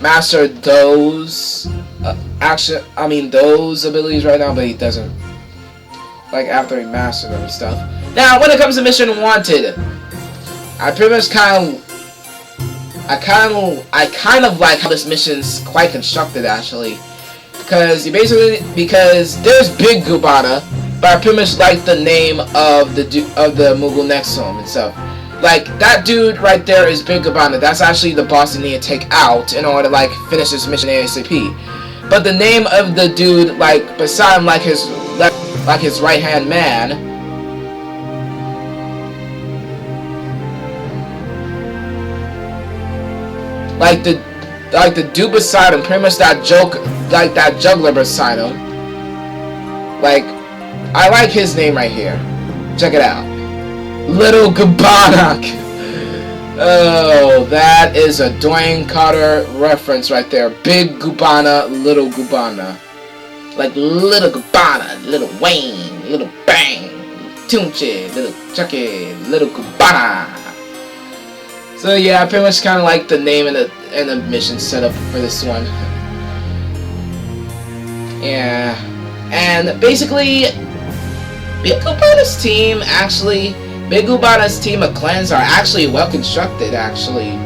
Speaker 1: mastered those those abilities right now, but he doesn't. Like after he mastered them and stuff. Now, when it comes to Mission Wanted, I pretty much kind of like how this mission's quite constructed, actually. Because there's Big Gubana, but I pretty much like the name of the Mughal next to him and stuff. Like, that dude right there is Big Gubana. That's actually the boss you need to take out in order to, like, finish this mission ASAP. But the name of the dude, like, beside him, like his right-hand man, like the dude beside him, pretty much that juggler beside him. Like, I like his name right here. Check it out. Little Gabanak. Oh, that is a Dwayne Carter reference right there. Big Gubana, Little Gubana. Like Little Gubana, Little Wayne, Little Bang, Tunche, Little Chucky, Little Gubana. So yeah, I pretty much kind of like the name and the mission setup for this one. Yeah, and basically, Big Gubana's team of clans are actually well constructed, actually,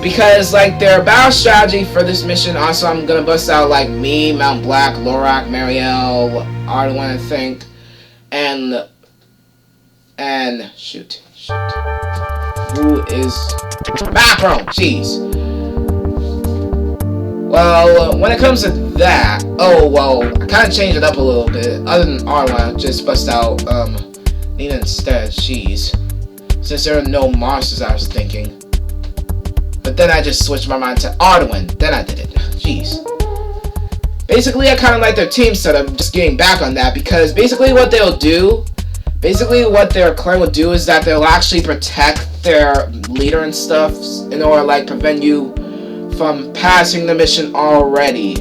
Speaker 1: because like their battle strategy for this mission. Also, I'm gonna bust out like me, Mount Black, Lorak, Marielle, Arwen, I think, and shoot. Who is Macron? Jeez. Well, when it comes to that, I kind of changed it up a little bit. Other than Arwen, just bust out Nina instead. Jeez. Since there are no monsters, I was thinking. But then I just switched my mind to Arwen. Then I did it. Jeez. Basically, I kind of like their team setup. Just getting back on that, because basically what their clan will do is that they'll actually protect their leader and stuff in order to like prevent you from passing the mission already.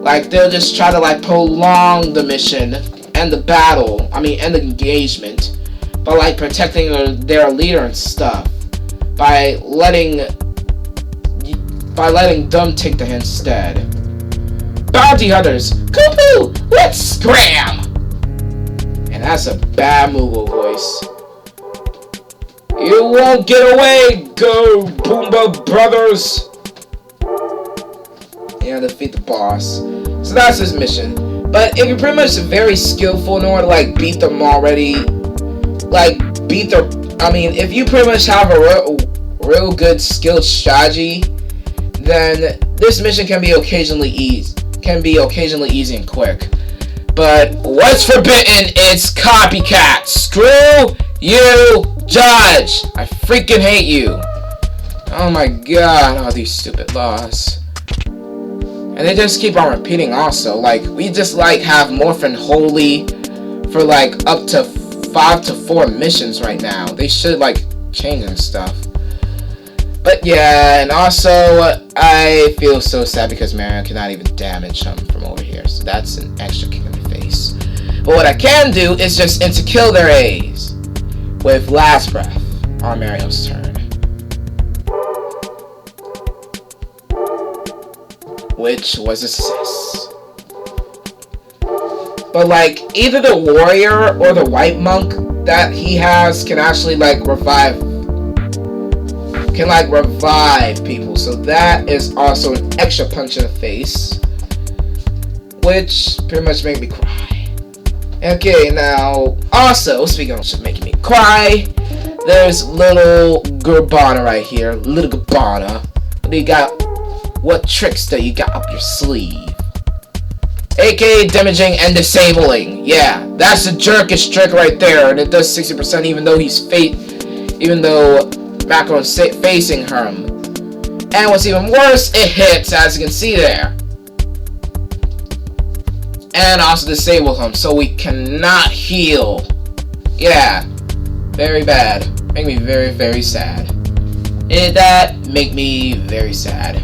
Speaker 1: Like, they'll just try to like prolong the mission and the battle, and the engagement, by like protecting their leader and stuff, by letting them take the hit instead. Bounty hunters, cuckoo, let's scram! And that's a bad Moogle voice. You won't get away, go Boomba brothers! Yeah, defeat the boss. So that's his mission. But if you're pretty much very skillful in order to like beat them already, if you pretty much have a real good skilled strategy, then this mission can be occasionally easy and quick. But what's forbidden is copycat. Screw you, Judge. I freaking hate you. Oh my god, all these stupid laws. And they just keep on repeating also. Like, we just like have Morphin Holy for like up to 5 to 4 missions right now. They should like change and stuff. But yeah, and also I feel so sad because Marion cannot even damage him from over here. So that's an extra kick in the face. But what I can do is just kill their A's with Last Breath on Mario's turn. Which was a success. But like, either the warrior or the white monk that he has can actually like revive people. So that is also an extra punch in the face, which pretty much made me cry. Okay, now also speaking of making me cry, there's little Gubana right here. Little Gubana. What tricks do you got up your sleeve? aka damaging and disabling. Yeah, that's the jerkish trick right there, and it does 60% even though Macron's facing him. And what's even worse, it hits, as you can see there. And also disable him, so we cannot heal. Yeah, very bad. Make me very, very sad. That make me very sad.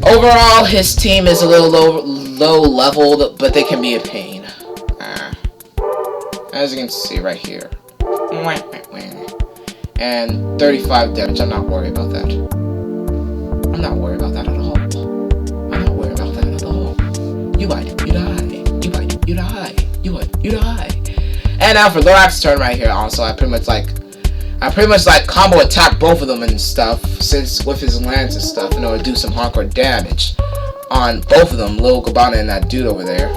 Speaker 1: Overall, his team is a little low leveled, but they can be a pain. As you can see right here. And 35 damage, I'm not worried about that. I'm not worried about that at all. I'm not worried about that at all. You bite, you die. You bite, you die. You bite, you die. And now for Lorak's turn right here. Also, I pretty much like combo attack both of them and stuff, since with his lance and stuff, in order to do some hardcore damage on both of them, Lil Gabbana and that dude over there,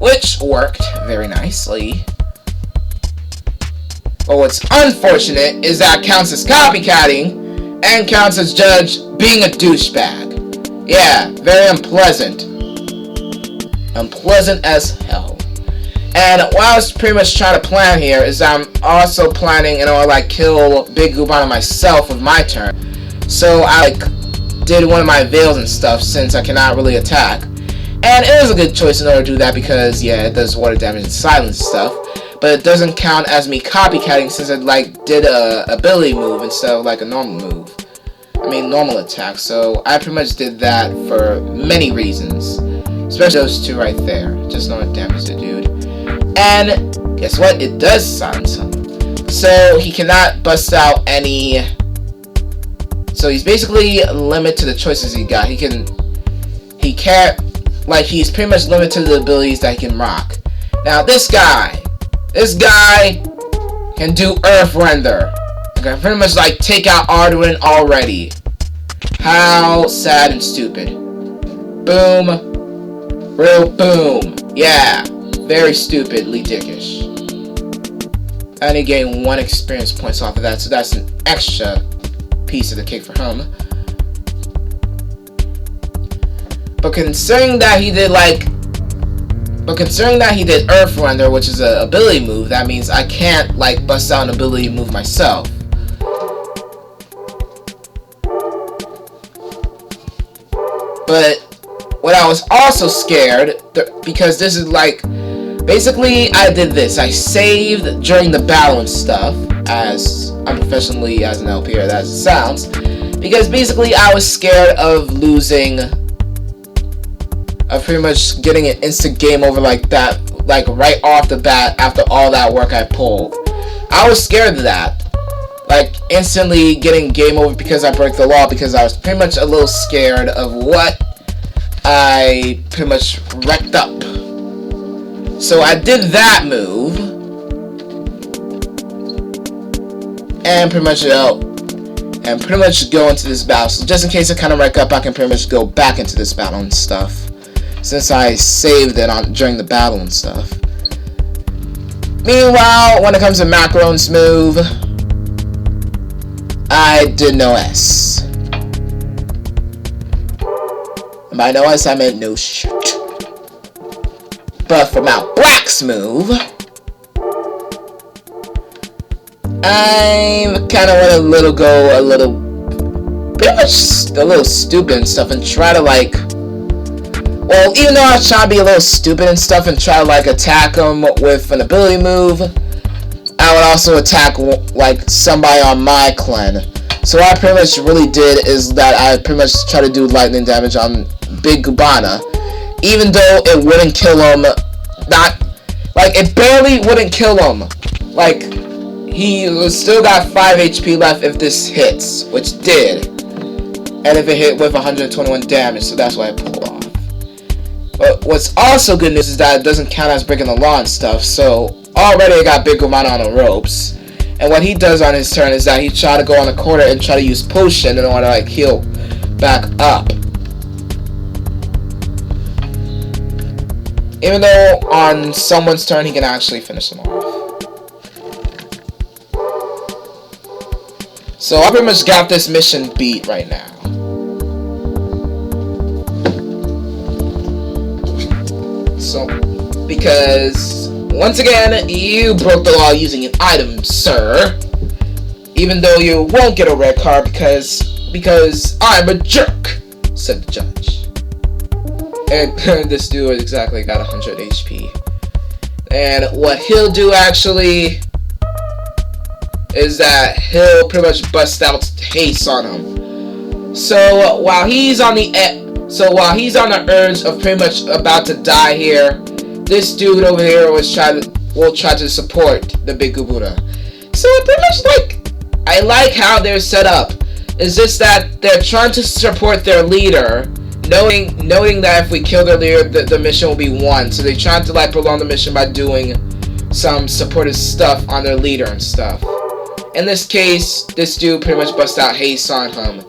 Speaker 1: which worked very nicely. But what's unfortunate is that counts as copycatting and counts as Judge being a douchebag. Yeah, very unpleasant. Unpleasant as hell. And what I was pretty much trying to plan here is I'm also planning, you know, like kill Big Gabbana myself with my turn. So I did one of my veils and stuff since I cannot really attack. And it was a good choice in order to do that because, yeah, it does water damage and silence stuff. But it doesn't count as me copycatting since I did a ability move instead of like a normal move. I mean normal attack. So I pretty much did that for many reasons. Especially those two right there. Just don't damage the dude. And guess what? It does silence him. So he cannot bust out any. So he's basically limited to the choices he got. He can't, like, he's pretty much limited to the abilities that he can rock. Now this guy can do Earth Render. I can pretty much like take out Arduin already. How sad and stupid. Boom. Real boom. Yeah. Very stupidly dickish. I only gain 1 experience points off of that, so that's an extra piece of the cake for him. But considering that he did Earth Render, which is an ability move, that means I can't like bust out an ability move myself. But what I was also scared, because this is like, basically I did this. I saved during the battle and stuff, as unprofessionally as an LPer as it sounds, because basically I was scared of losing, of pretty much getting an instant game over like that, like right off the bat after all that work I pulled. I was scared of that. Like instantly getting game over because I broke the law, because I was pretty much a little scared of what I pretty much wrecked up. So I did that move. And pretty much go into this battle. So just in case I kind of wreck up, I can pretty much go back into this battle and stuff, since I saved it during the battle and stuff. Meanwhile, when it comes to Macaron's move, I did no S. And by no S, I meant no shit. But for Mount Black's move, I kind of want to go a little stupid and stuff, and try to like, well, even though I was trying to be a little stupid and stuff and try to like attack him with an ability move, I would also attack like somebody on my clan. So what I pretty much really did is that I pretty much try to do lightning damage on Big Gabbana, even though it wouldn't kill him. Not like it barely wouldn't kill him. Like he still got 5 HP left if this hits, which did, and if it hit with 121 damage. So that's why I pulled off. But what's also good news is that it doesn't count as breaking the law and stuff. So already I got Big Gabbana on the ropes. And what he does on his turn is that he try to go on the corner and try to use potion in order to like heal back up. Even though on someone's turn he can actually finish them off. So I pretty much got this mission beat right now. So, because once again, you broke the law using an item, sir. Even though you won't get a red card because I'm a jerk, said the judge. And this dude exactly got 100 HP. And what he'll do actually is that he'll pretty much bust out haste on him. So while he's on the urge of pretty much about to die here, this dude over here will try to support the Big Gabbana. So pretty much I like how they're set up. It's just that they're trying to support their leader, knowing that if we kill their leader, the mission will be won. So they're trying to prolong the mission by doing some supportive stuff on their leader and stuff. In this case, this dude pretty much bust out haste on him.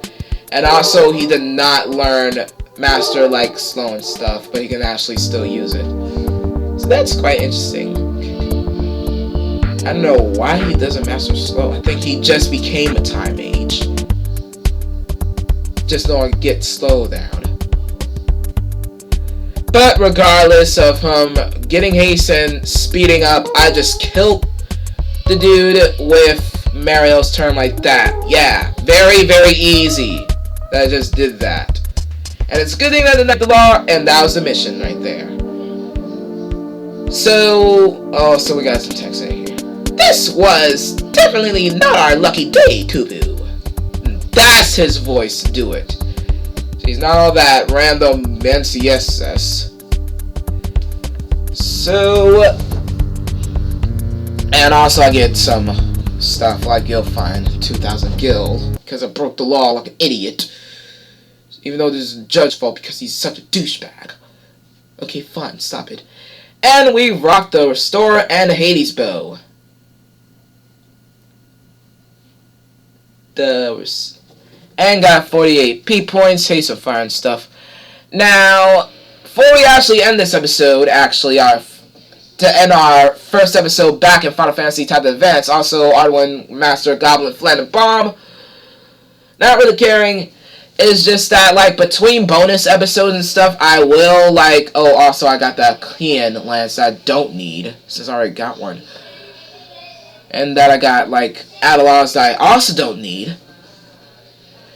Speaker 1: And also, he did not learn master like slow and stuff, but he can actually still use it. So that's quite interesting. I don't know why he doesn't master slow. I think he just became a time mage. Just don't get slow down. But regardless of him getting haste and speeding up, I just killed the dude with Mario's turn like that. Yeah, very, very easy. I just did that. And it's a good thing that I didn't the law, and that was the mission right there. So, so we got some text in here. This was definitely not our lucky day, Kubu. That's his voice to do it. He's not all that random NCSS. So, and also I get some stuff like guild fine, 2,000 gil, because I broke the law like an idiot. Even though this is the judge's fault because he's such a douchebag. Okay, fine, stop it. And we rocked the Restorer and the Hades bow. And got 48 P points, Haste of Fire and stuff. Now, before we actually end this episode, to end our first episode back in Final Fantasy type Advance, also Arduin Master, Goblin, Flan, and Bomb. Not really caring. It's just that, like, between bonus episodes and stuff, I will, like, oh, also I got that Kian Lance that I don't need, since I already got one. And that I got, like, Adelaws that I also don't need.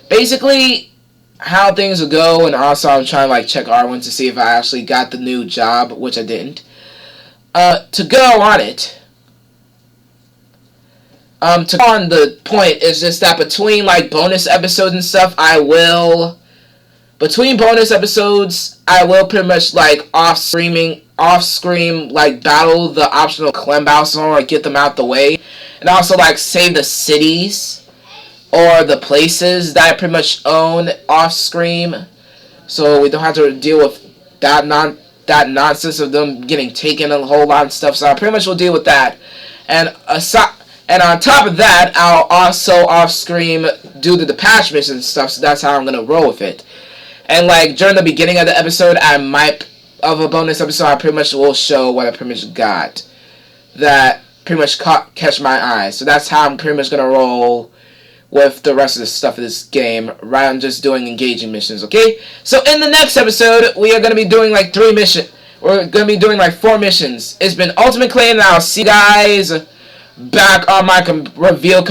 Speaker 1: Basically, how things will go, and also I'm trying to, like, check Arwen to see if I actually got the new job, which I didn't. To go on it, to go on the point is just that between, like, bonus episodes and stuff, between bonus episodes, I will pretty much, like, off-screen, like, battle the optional Clembauson or get them out the way, and also, like, save the cities or the places that I pretty much own off-screen, so we don't have to deal with that nonsense of them getting taken and a whole lot of stuff. So I pretty much will deal with that. And on top of that, I'll also off-screen do the patch missions and stuff. So that's how I'm gonna roll with it. And like during the beginning of the episode, of a bonus episode, I pretty much will show what I pretty much got that pretty much catch my eye. So that's how I'm pretty much gonna roll with the rest of the stuff of this game, rather than just doing engaging missions, okay? So in the next episode, we are going to be doing like 3 missions. We're going to be doing like 4 missions. It's been Ultimate Claim, and I'll see you guys back on my reveal